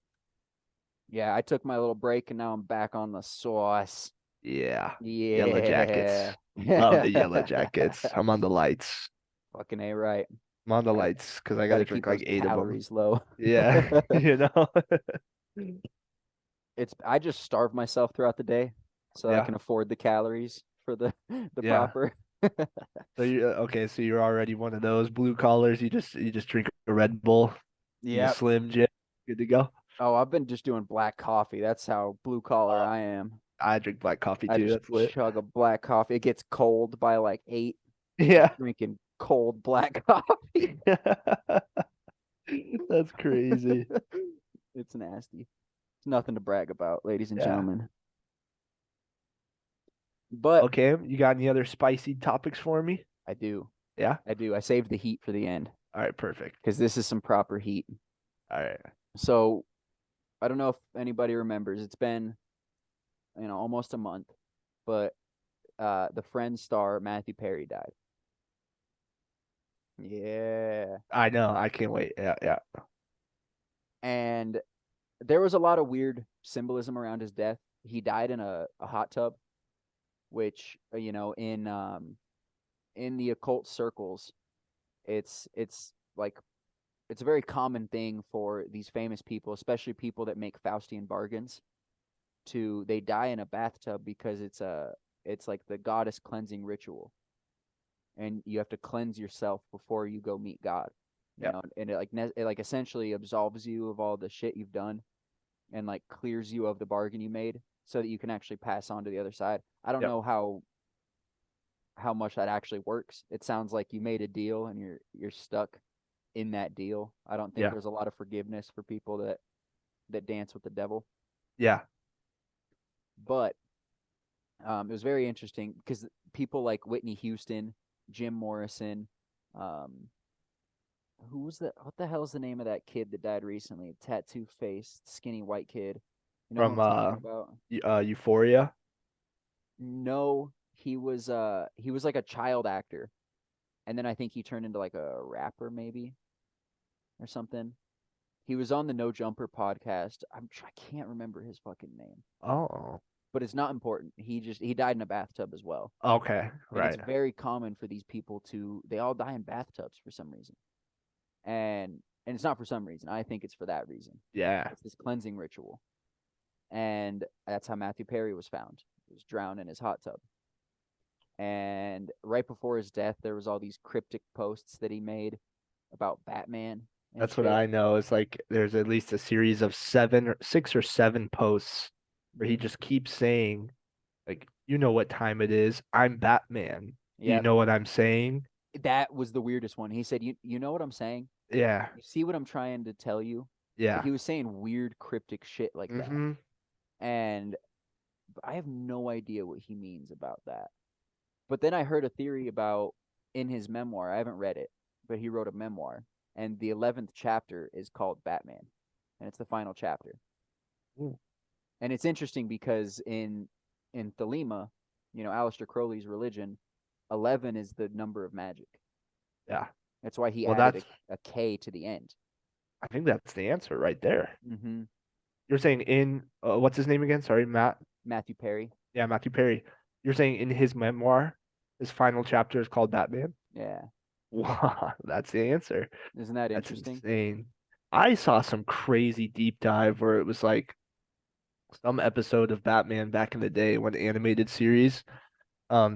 S1: yeah. I took my little break and now I'm back on the sauce.
S2: Yeah. Yellow
S1: Yeah,
S2: jackets. Love the yellow jackets. I'm on the lights.
S1: fucking a right.
S2: I'm on the
S1: Gotta
S2: lights because I got
S1: gotta
S2: to drink
S1: keep those
S2: like 8 of them.
S1: calories low.
S2: Yeah. You know?
S1: It's I just starve myself throughout the day so I
S2: Yeah.
S1: can afford the calories for the
S2: Yeah.
S1: proper.
S2: So you okay, so you're already one of those blue collars. You just drink a Red Bull, you
S1: Yep.
S2: Slim Jim, good to go.
S1: Oh, I've been just doing black coffee. That's how blue collar
S2: Uh,
S1: I am.
S2: I drink black coffee
S1: I
S2: too.
S1: just
S2: That's lit.
S1: chug a black coffee. It gets cold by like 8.
S2: Yeah.
S1: Drinking cold black coffee.
S2: That's crazy.
S1: It's nasty. It's nothing to brag about, ladies and
S2: Yeah.
S1: gentlemen. But
S2: Okay, you got any other spicy topics for me?
S1: I do.
S2: Yeah.
S1: I do. I saved the heat for the end
S2: All right, perfect.
S1: because this is some proper heat.
S2: All right.
S1: So I don't know if anybody remembers. It's been, almost a month, but the Friends star Matthew Perry died. Yeah.
S2: I know. I can't wait. Yeah, yeah.
S1: And there was a lot of weird symbolism around his death. He died in a hot tub, which in the occult circles, it's like it's a very common thing for these famous people, especially people that make Faustian bargains, to they die in a bathtub because it's like the goddess cleansing ritual, and you have to cleanse yourself before you go meet God.
S2: Yeah.
S1: And it like essentially absolves you of all the shit you've done and like clears you of the bargain you made so that you can actually pass on to the other side. I don't
S2: Yep.
S1: know how much that actually works. It sounds like you made a deal and you're stuck in that deal. I don't think
S2: Yeah.
S1: there's a lot of forgiveness for people that dance with the devil.
S2: Yeah.
S1: But it was very interesting because people like Whitney Houston, Jim Morrison, um, who was that? What the hell is the name of that kid that died recently? Tattoo face, skinny white kid. You know who
S2: From
S1: I'm talking about?
S2: Euphoria.
S1: No, he was like a child actor, and then I think he turned into like a rapper maybe or something. He was on the No Jumper podcast. I can't remember his fucking name,
S2: Oh.
S1: but it's not important. He died in a bathtub as well,
S2: Okay.
S1: and it's
S2: Right.
S1: very common for these people to they all die in bathtubs for some reason. And and it's not for some reason. I think it's for that reason.
S2: Yeah.
S1: It's this cleansing ritual, and that's how Matthew Perry was found. He was drowned in his hot tub. And right before his death, there was all these cryptic posts that he made about Batman and
S2: That's what
S1: shit.
S2: I know. It's like there's at least a series of 6 or 7 posts where he just keeps saying, like, you know what time it is. I'm Batman. Do you
S1: Yep,
S2: know what I'm saying?
S1: that was the weirdest one. He said, "You know what I'm saying?
S2: Yeah.
S1: You see what I'm trying to tell you?" Like
S2: Yeah.
S1: he was saying weird cryptic shit like that,
S2: Mm-hmm.
S1: and I have no idea what he means about that. But then I heard a theory about in his memoir. I haven't read it, but he wrote a memoir, and the 11th chapter is called Batman, and it's the final chapter.
S2: Mm.
S1: And it's interesting because in Thelema, Aleister Crowley's religion, 11 is the number of magic.
S2: Yeah.
S1: That's why he
S2: Well,
S1: added
S2: that's
S1: a K to the end.
S2: I think that's the answer right there.
S1: Mm-hmm.
S2: You're saying in what's his name again? Sorry, Matt.
S1: Matthew Perry.
S2: Yeah, Matthew Perry. You're saying in his memoir, his final chapter is called Batman?
S1: Yeah.
S2: Wow, that's the answer.
S1: Isn't that
S2: That's
S1: interesting?
S2: insane. I saw some crazy deep dive where it was like some episode of Batman back in the day when the animated series,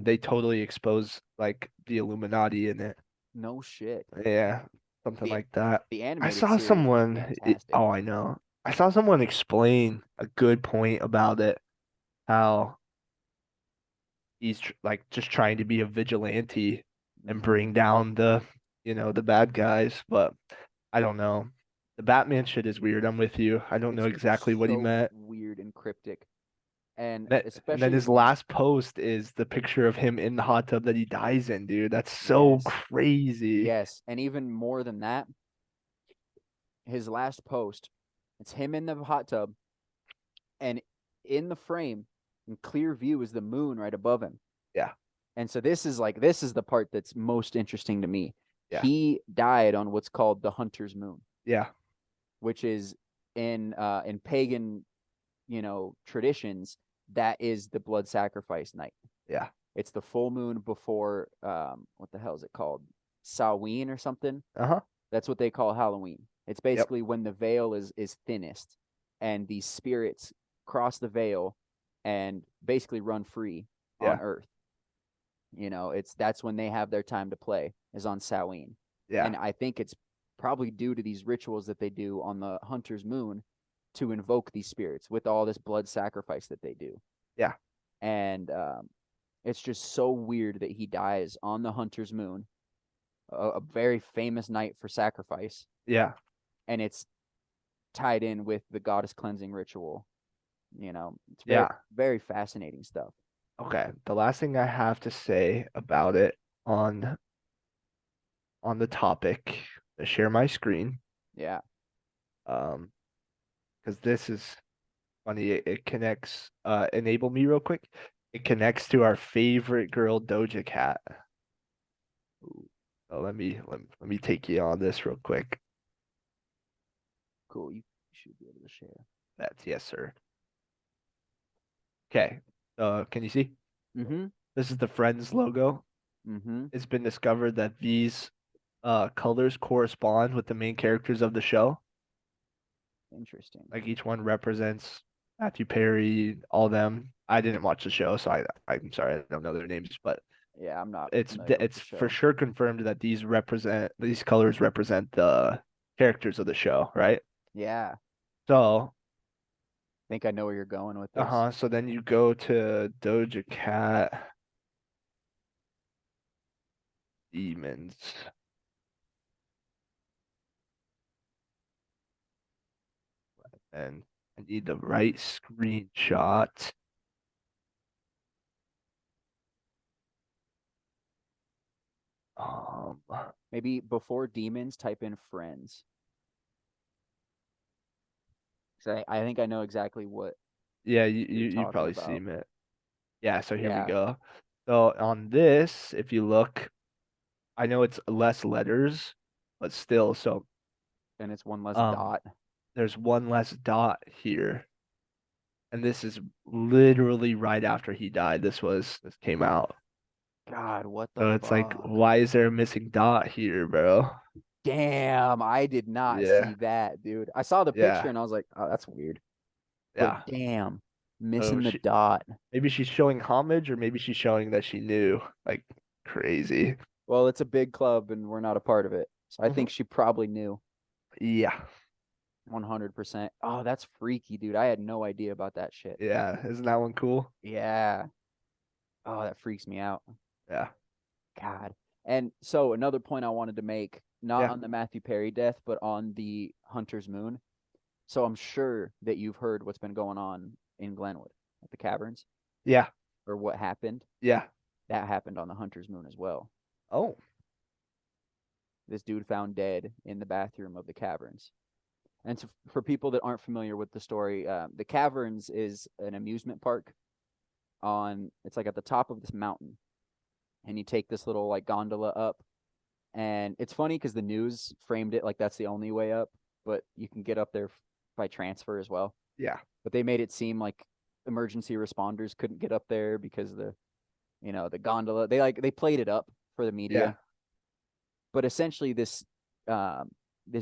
S2: they totally expose like the Illuminati in it.
S1: No shit.
S2: Yeah, something
S1: The
S2: like that.
S1: the
S2: I
S1: animated
S2: saw
S1: series was
S2: someone,
S1: fantastic.
S2: oh, I know. I saw someone explain a good point about it, how he's like just trying to be a vigilante and
S1: Mm-hmm.
S2: bring down the bad guys, but I don't know. The Batman shit is weird. I'm with you. I don't know
S1: It's
S2: exactly what he
S1: so
S2: meant.
S1: weird and cryptic, and
S2: And then
S1: especially
S2: his
S1: when
S2: last post is the picture of him in the hot tub that he dies in, dude. That's so
S1: yes,
S2: crazy.
S1: yes, and even more than that, his last post, it's him in the hot tub, and in the frame, in clear view, is the moon right above him.
S2: Yeah,
S1: And so this is the part that's most interesting to me.
S2: yeah,
S1: He died on what's called the hunter's moon,
S2: yeah,
S1: which is in pagan, traditions, that is the blood sacrifice night.
S2: yeah.
S1: It's the full moon before what the hell is it called? Samhain or something.
S2: Uh-huh.
S1: That's what they call Halloween. It's
S2: Yep.
S1: basically when the veil is thinnest and these spirits cross the veil and basically run free on
S2: Yeah,
S1: Earth. That's when they have their time to play is on Samhain.
S2: yeah,
S1: And I think it's probably due to these rituals that they do on the hunter's moon to invoke these spirits with all this blood sacrifice that they do.
S2: yeah,
S1: And it's just so weird that he dies on the hunter's moon, a very famous night for sacrifice,
S2: yeah.
S1: and it's tied in with the goddess cleansing ritual. It's very,
S2: Yeah.
S1: very fascinating stuff.
S2: Okay. The last thing I have to say about it on on the topic, to share my screen.
S1: Yeah.
S2: Um, because this is funny. It connects. Enable me real quick. It connects to our favorite girl, Doja Cat.
S1: Ooh,
S2: So let me take you on this real quick.
S1: cool. You should be able to share.
S2: That's yes, sir. Okay. Can you see?
S1: Mm-hmm.
S2: This is the Friends logo.
S1: Mm-hmm.
S2: It's been discovered that these colors correspond with the main characters of the show.
S1: Interesting.
S2: Like each one represents Matthew Perry, all them. I didn't watch the show, so I'm sorry, I don't know their names, but
S1: Yeah, I'm not
S2: it's
S1: familiar with
S2: it's
S1: the
S2: for
S1: show.
S2: sure confirmed that these colors represent the characters of the show, right?
S1: Yeah, I
S2: So,
S1: think I know where you're going with this.
S2: uh-huh, so then you go to Doja Cat Demons, and I need the right screenshot. Um,
S1: Maybe before demons, type in friends. 'Cause I think I know exactly what
S2: yeah, you you
S1: you're
S2: you
S1: talking
S2: probably
S1: about.
S2: seen it. Yeah, so here we
S1: Yeah,
S2: go. So on this, if you look, I know it's less letters, but still, so
S1: and it's one less
S2: um
S1: dot.
S2: there's one less dot here. And this is literally right after he died. This came out.
S1: God, what the
S2: So it's like,
S1: fuck?
S2: why is there a missing dot here, bro?
S1: Damn, I did not
S2: Yeah.
S1: see that, dude. I saw the picture
S2: Yeah.
S1: and I was like, oh, that's weird. But
S2: Yeah.
S1: damn,
S2: So
S1: missing the
S2: she
S1: dot.
S2: maybe she's showing homage or maybe she's showing that she knew. Like crazy.
S1: Well, it's a big club and we're not a part of it. So I
S2: Mhm.
S1: think she probably knew
S2: Yeah.
S1: 100%. Oh, that's freaky, dude. I had no idea about that shit.
S2: Yeah. Isn't that one cool?
S1: Yeah. Oh, that freaks me out.
S2: Yeah.
S1: God. And so another point I wanted to make, not
S2: Yeah.
S1: on the Matthew Perry death, but on the Hunter's Moon. So I'm sure that you've heard what's been going on in Glenwood at the caverns
S2: Yeah.
S1: or what happened.
S2: Yeah.
S1: That happened on the Hunter's Moon as well.
S2: Oh.
S1: This dude found dead in the bathroom of the caverns. And so for people that aren't familiar with the story, the caverns is an amusement park it's like at the top of this mountain. And you take this little like gondola up. And it's funny because the news framed it like that's the only way up, but you can get up there by transfer as well.
S2: Yeah.
S1: But they made it seem like emergency responders couldn't get up there because the gondola, they played it up for the
S2: Yeah.
S1: media. But essentially this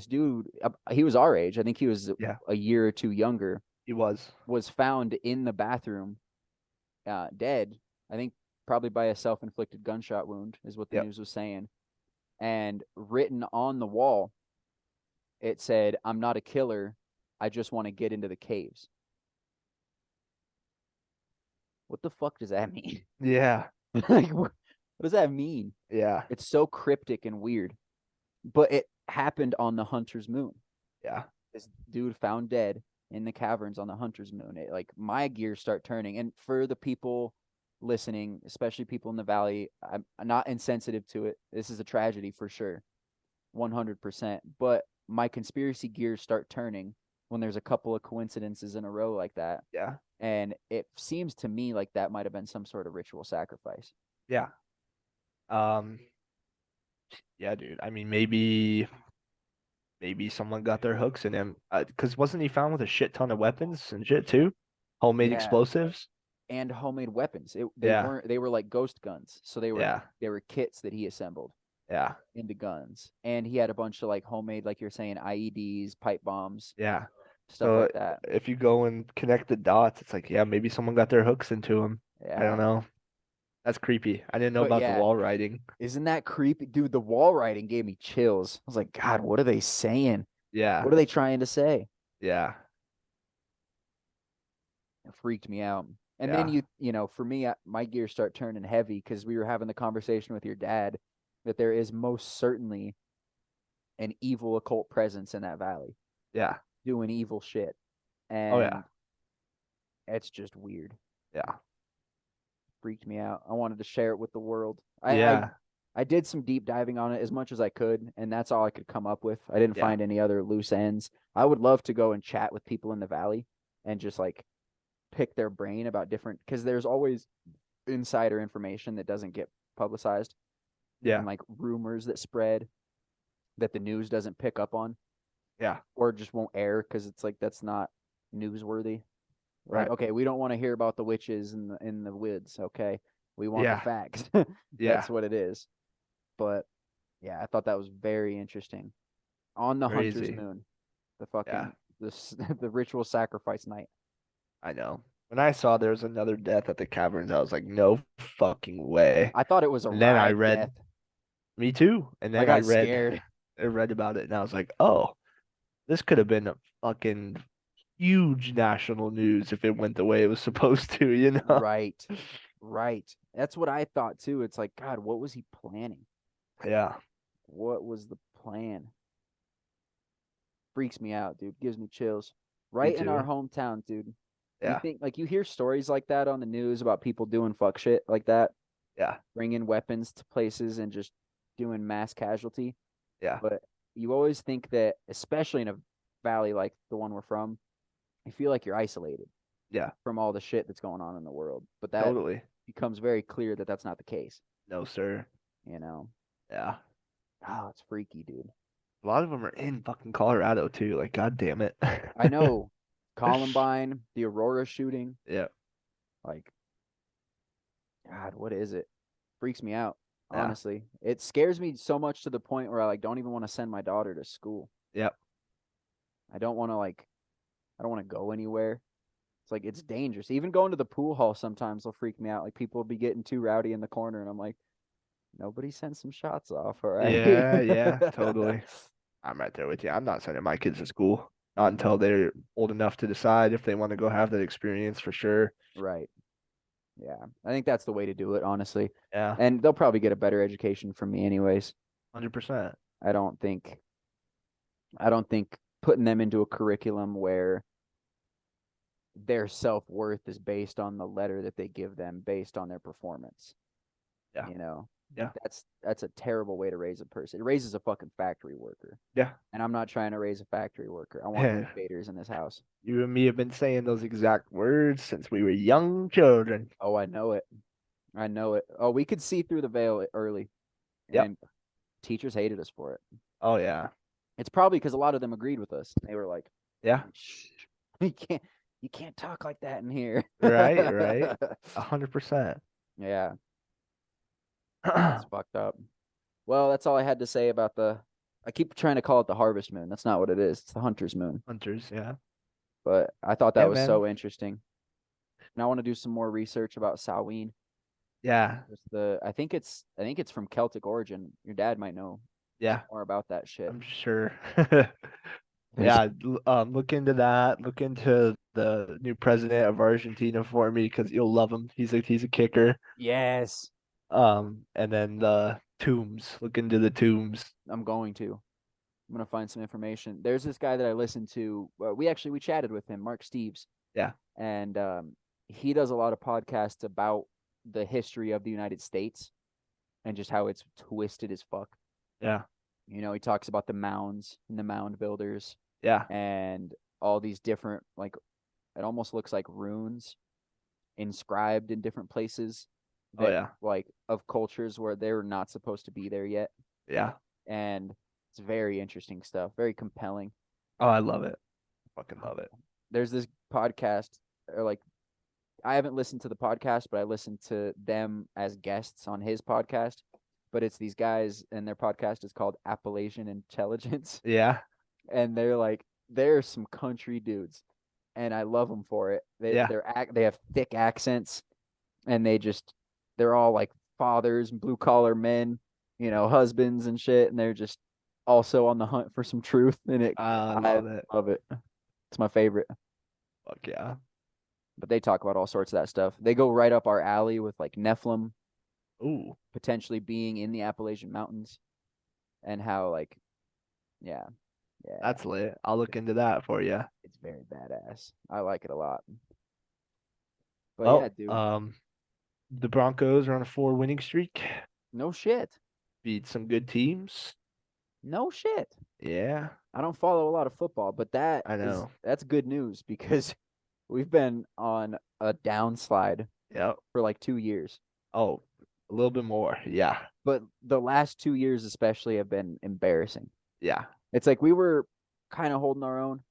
S1: dude, he was our age. I think he was
S2: Yeah.
S1: a year or two younger,
S2: He was.
S1: was found in the bathroom, dead. I think probably by a self-inflicted gunshot wound is what the
S2: Yep.
S1: news was saying. And written on the wall, it said, "I'm not a killer. I just want to get into the caves." What the fuck does that mean?
S2: Yeah.
S1: Like, what does that mean?
S2: Yeah.
S1: It's so cryptic and weird. But it happened on the Hunter's Moon.
S2: Yeah.
S1: This dude found dead in the caverns on the Hunter's Moon. Like my gears start turning. And for the people listening, especially people in the valley, I'm not insensitive to it. This is a tragedy for sure, 100%. But my conspiracy gears start turning when there's a couple of coincidences in a row like that.
S2: Yeah.
S1: And it seems to me like that might have been some sort of ritual sacrifice.
S2: Yeah. Um, yeah, dude. I mean, maybe someone got their hooks in him. Because wasn't he found with a shit ton of weapons and shit too? Homemade
S1: Yeah,
S2: explosives?
S1: and homemade weapons.
S2: Yeah.
S1: They were like ghost guns. So
S2: Yeah.
S1: they were kits that he assembled
S2: Yeah.
S1: into guns. And he had a bunch of like homemade, like you're saying, IEDs, pipe bombs,
S2: Yeah.
S1: stuff
S2: So
S1: like that.
S2: if you go and connect the dots, it's like, yeah, maybe someone got their hooks into him. I don't
S1: Yeah.
S2: know. That's creepy. I didn't know
S1: But
S2: about the
S1: yeah,
S2: wall writing.
S1: isn't that creepy? Dude, the wall writing gave me chills. I was like, God, what are they saying?
S2: Yeah.
S1: What are they trying to say?
S2: Yeah.
S1: It freaked me out. And then
S2: Yeah.
S1: for me, my gears start turning heavy because we were having the conversation with your dad that there is most certainly an evil occult presence in that valley
S2: Yeah.
S1: doing evil shit.
S2: Oh yeah.
S1: And it's just weird.
S2: Yeah.
S1: Freaked me out. I wanted to share it with the world.
S2: Yeah.
S1: I did some deep diving on it as much as I could, and that's all I could come up with. I didn't
S2: Yeah.
S1: find any other loose ends. I would love to go and chat with people in the valley and just like pick their brain about different, because there's always insider information that doesn't get publicized
S2: Yeah.
S1: and like rumors that spread that the news doesn't pick up on
S2: Yeah.
S1: or just won't air because it's like that's not newsworthy. Like,
S2: Right.
S1: okay, we don't want to hear about the witches in the woods. Okay, we want the
S2: Yeah.
S1: facts.
S2: Yeah.
S1: That's what it is. But yeah, I thought that was very interesting. On the Hunter's
S2: Crazy.
S1: Moon, the
S2: Yeah.
S1: fucking the ritual sacrifice night.
S2: I know. When I saw there was another death at the caverns, I was like, no fucking way.
S1: I thought it was a
S2: And then I
S1: ride
S2: read,
S1: death.
S2: me too. And
S1: I
S2: then
S1: got scared.
S2: I read about it and I was like, oh, this could have been a fucking huge national news if it went the way it was supposed to, you know?
S1: Right, right. That's what I thought too. It's like, God, what was he planning?
S2: Yeah.
S1: What was the plan? Freaks me out, dude. Gives me chills.
S2: Me
S1: Right in our
S2: too.
S1: hometown, dude. You
S2: Yeah.
S1: think like you hear stories like that on the news about people doing fuck shit like that,
S2: Yeah.
S1: bringing weapons to places and just doing mass casualty.
S2: Yeah.
S1: But you always think that, especially in a valley like the one we're from, you feel like you're isolated
S2: Yeah.
S1: from all the shit that's going on in the world. But that
S2: Totally.
S1: becomes very clear that that's not the case.
S2: No, sir.
S1: You know,
S2: Yeah.
S1: oh, it's freaky, dude.
S2: A lot of them are in fucking Colorado too. Like, god damn it.
S1: I know Columbine, the Aurora shooting,
S2: Yeah.
S1: like, God, what is it? Freaks me out.
S2: Yeah.
S1: Honestly, it scares me so much to the point where I like don't even want to send my daughter to school.
S2: Yep.
S1: I don't want to I don't want to go anywhere. It's like it's dangerous. Even going to the pool hall sometimes will freak me out. Like people will be getting too rowdy in the corner, and I'm like, nobody send some shots off, all right?
S2: Yeah, yeah, totally. I'm right there with you. I'm not sending my kids to school. Not until they're old enough to decide if they want to go have that experience for sure.
S1: Right. Yeah. I think that's the way to do it, honestly.
S2: Yeah,
S1: And they'll probably get a better education from me anyways.
S2: 100%.
S1: I don't think I don't think putting them into a curriculum where their self-worth is based on the letter that they give them based on their performance.
S2: Yeah,
S1: You know,
S2: yeah,
S1: that's a terrible way to raise a person. It raises a fucking factory worker.
S2: yeah.
S1: And I'm not trying to raise a factory worker. I want
S2: Yeah.
S1: innovators in this house.
S2: You and me have been saying those exact words since we were young children.
S1: Oh, I know it. I know it. Oh, we could see through the veil early,
S2: Yep.
S1: and teachers hated us for it.
S2: Oh yeah.
S1: It's probably because a lot of them agreed with us. They were like,
S2: Yeah.
S1: "Shh, you can't, you can't talk like that in here."
S2: Right, right. 100%.
S1: Yeah, it's fucked up. Well, that's all I had to say about the. I keep trying to call it the harvest moon. That's not what it is. It's the hunter's moon.
S2: Hunters, yeah.
S1: But I thought that
S2: Yeah,
S1: was
S2: man.
S1: so interesting. And I want to do some more research about Samhain.
S2: Yeah.
S1: Just I think it's from Celtic origin. Your dad might know some
S2: Yeah.
S1: more about that shit.
S2: I'm sure.
S1: There's
S2: Yeah, look into that. Look into the new president of Argentina for me because you'll love him. He's a kicker.
S1: yes,
S2: And then the tombs. Look into the tombs.
S1: I'm going to. I'm gonna find some information. There's this guy that I listened to. We chatted with him, Mark Steves,
S2: Yeah,
S1: and he does a lot of podcasts about the history of the United States and just how it's twisted as fuck.
S2: yeah,
S1: You know, he talks about the mounds and the mound builders
S2: yeah.
S1: and all these different like it almost looks like runes inscribed in different places
S2: Oh
S1: that
S2: yeah,
S1: like of cultures where they're not supposed to be there yet.
S2: yeah.
S1: And it's very interesting stuff, very compelling.
S2: Oh, I love it. Fucking love it.
S1: There's this podcast or like I haven't listened to the podcast, but I listened to them as guests on his podcast. But it's these guys and their podcast is called Appalachian Intelligence.
S2: Yeah,
S1: And they're some country dudes. And I love them for it.
S2: yeah.
S1: They have thick accents and they're all like fathers and blue collar men, you know, husbands and shit, and they're just also on the hunt for some truth in it.
S2: I
S1: I
S2: love it.
S1: love it. It's my favorite.
S2: Fuck yeah.
S1: But they talk about all sorts of that stuff. They go right up our alley with like Nephilim
S2: Ooh,
S1: potentially being in the Appalachian Mountains and how like yeah, yeah,
S2: that's lit. I'll look into that for you.
S1: it's very badass. I like it a lot. But yeah,
S2: Well,
S1: dude,
S2: the Broncos are on a 4 winning streak.
S1: no shit.
S2: Beat some good teams.
S1: No shit.
S2: Yeah,
S1: I don't follow a lot of football, but
S2: I know.
S1: that's good news because we've been on a downslide
S2: Yep.
S1: for like 2 years.
S2: Oh, a little bit more. Yeah,
S1: But the last 2 years especially have been embarrassing.
S2: yeah,
S1: It's like we were kind of holding our own.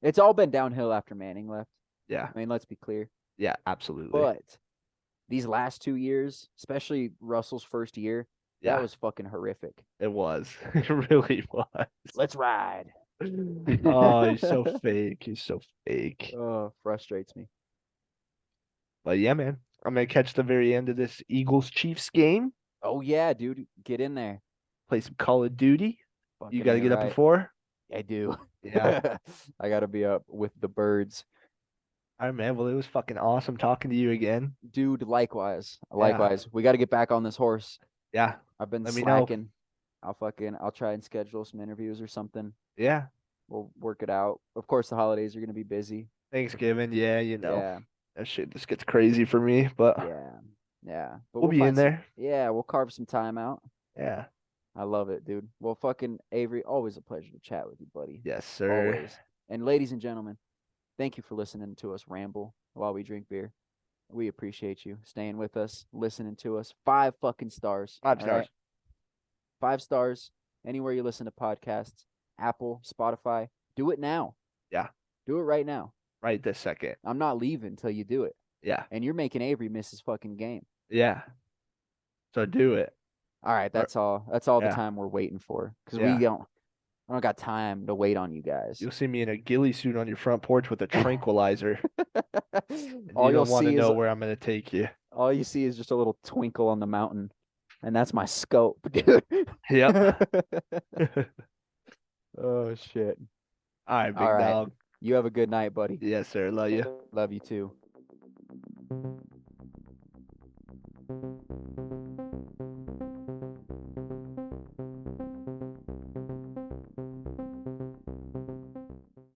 S1: It's all been downhill after Manning left.
S2: yeah,
S1: I mean, let's be clear.
S2: yeah. Absolutely.
S1: But these last 2 years, especially Russell's first year, that
S2: Yeah,
S1: was fucking horrific.
S2: it was. It really was.
S1: Let's ride.
S2: Oh, he's so fake. He's so fake.
S1: Oh, frustrates me.
S2: But yeah, man, I'm gonna catch the very end of this Eagles Chiefs game.
S1: Oh yeah, dude, get in there.
S2: Play some Call of Duty. You
S1: Fucking
S2: got to
S1: A
S2: get up
S1: right.
S2: before.
S1: I do.
S2: Yeah.
S1: I gotta be up with the birds.
S2: All right, man. Well, it was fucking awesome talking to you again.
S1: Dude, likewise.
S2: Yeah.
S1: Likewise. We gotta get back on this horse.
S2: Yeah.
S1: I've been
S2: Let me know.
S1: slacking. I'll try and schedule some interviews or something.
S2: Yeah.
S1: We'll work it out. Of course the holidays are gonna be busy.
S2: Thanksgiving. Yeah,
S1: Yeah.
S2: that shit just gets crazy for me, but
S1: Yeah. Yeah. But
S2: we'll be in
S1: find some
S2: there.
S1: yeah, we'll carve some time out.
S2: Yeah.
S1: I love it, dude. Well, fucking Avery, always a pleasure to chat with you, buddy.
S2: Yes, sir.
S1: Always. And ladies and gentlemen, thank you for listening to us ramble while we drink beer. We appreciate you staying with us, listening to us. 5 fucking stars.
S2: 5
S1: all
S2: stars.
S1: right? 5 stars anywhere you listen to podcasts, Apple, Spotify. Do it now.
S2: Yeah.
S1: Do it right now.
S2: Right this second.
S1: I'm not leaving until you do it.
S2: Yeah.
S1: And you're making Avery miss his fucking game.
S2: Yeah. So do it.
S1: All right,
S2: Or,
S1: that's all. That's all the
S2: yeah,
S1: time we're waiting for because
S2: yeah.
S1: I don't got time to wait on you guys.
S2: You'll see me in a ghillie suit on your front porch with a tranquilizer, and you
S1: all you'll
S2: don't want to
S1: see is
S2: know where I'm gonna take you.
S1: all you see is just a little twinkle on the mountain, and that's my scope, dude.
S2: Yep.
S1: Oh shit.
S2: All right,
S1: All
S2: big
S1: right.
S2: dog.
S1: You have a good night, buddy.
S2: Yes, sir. Love you.
S1: Love you too.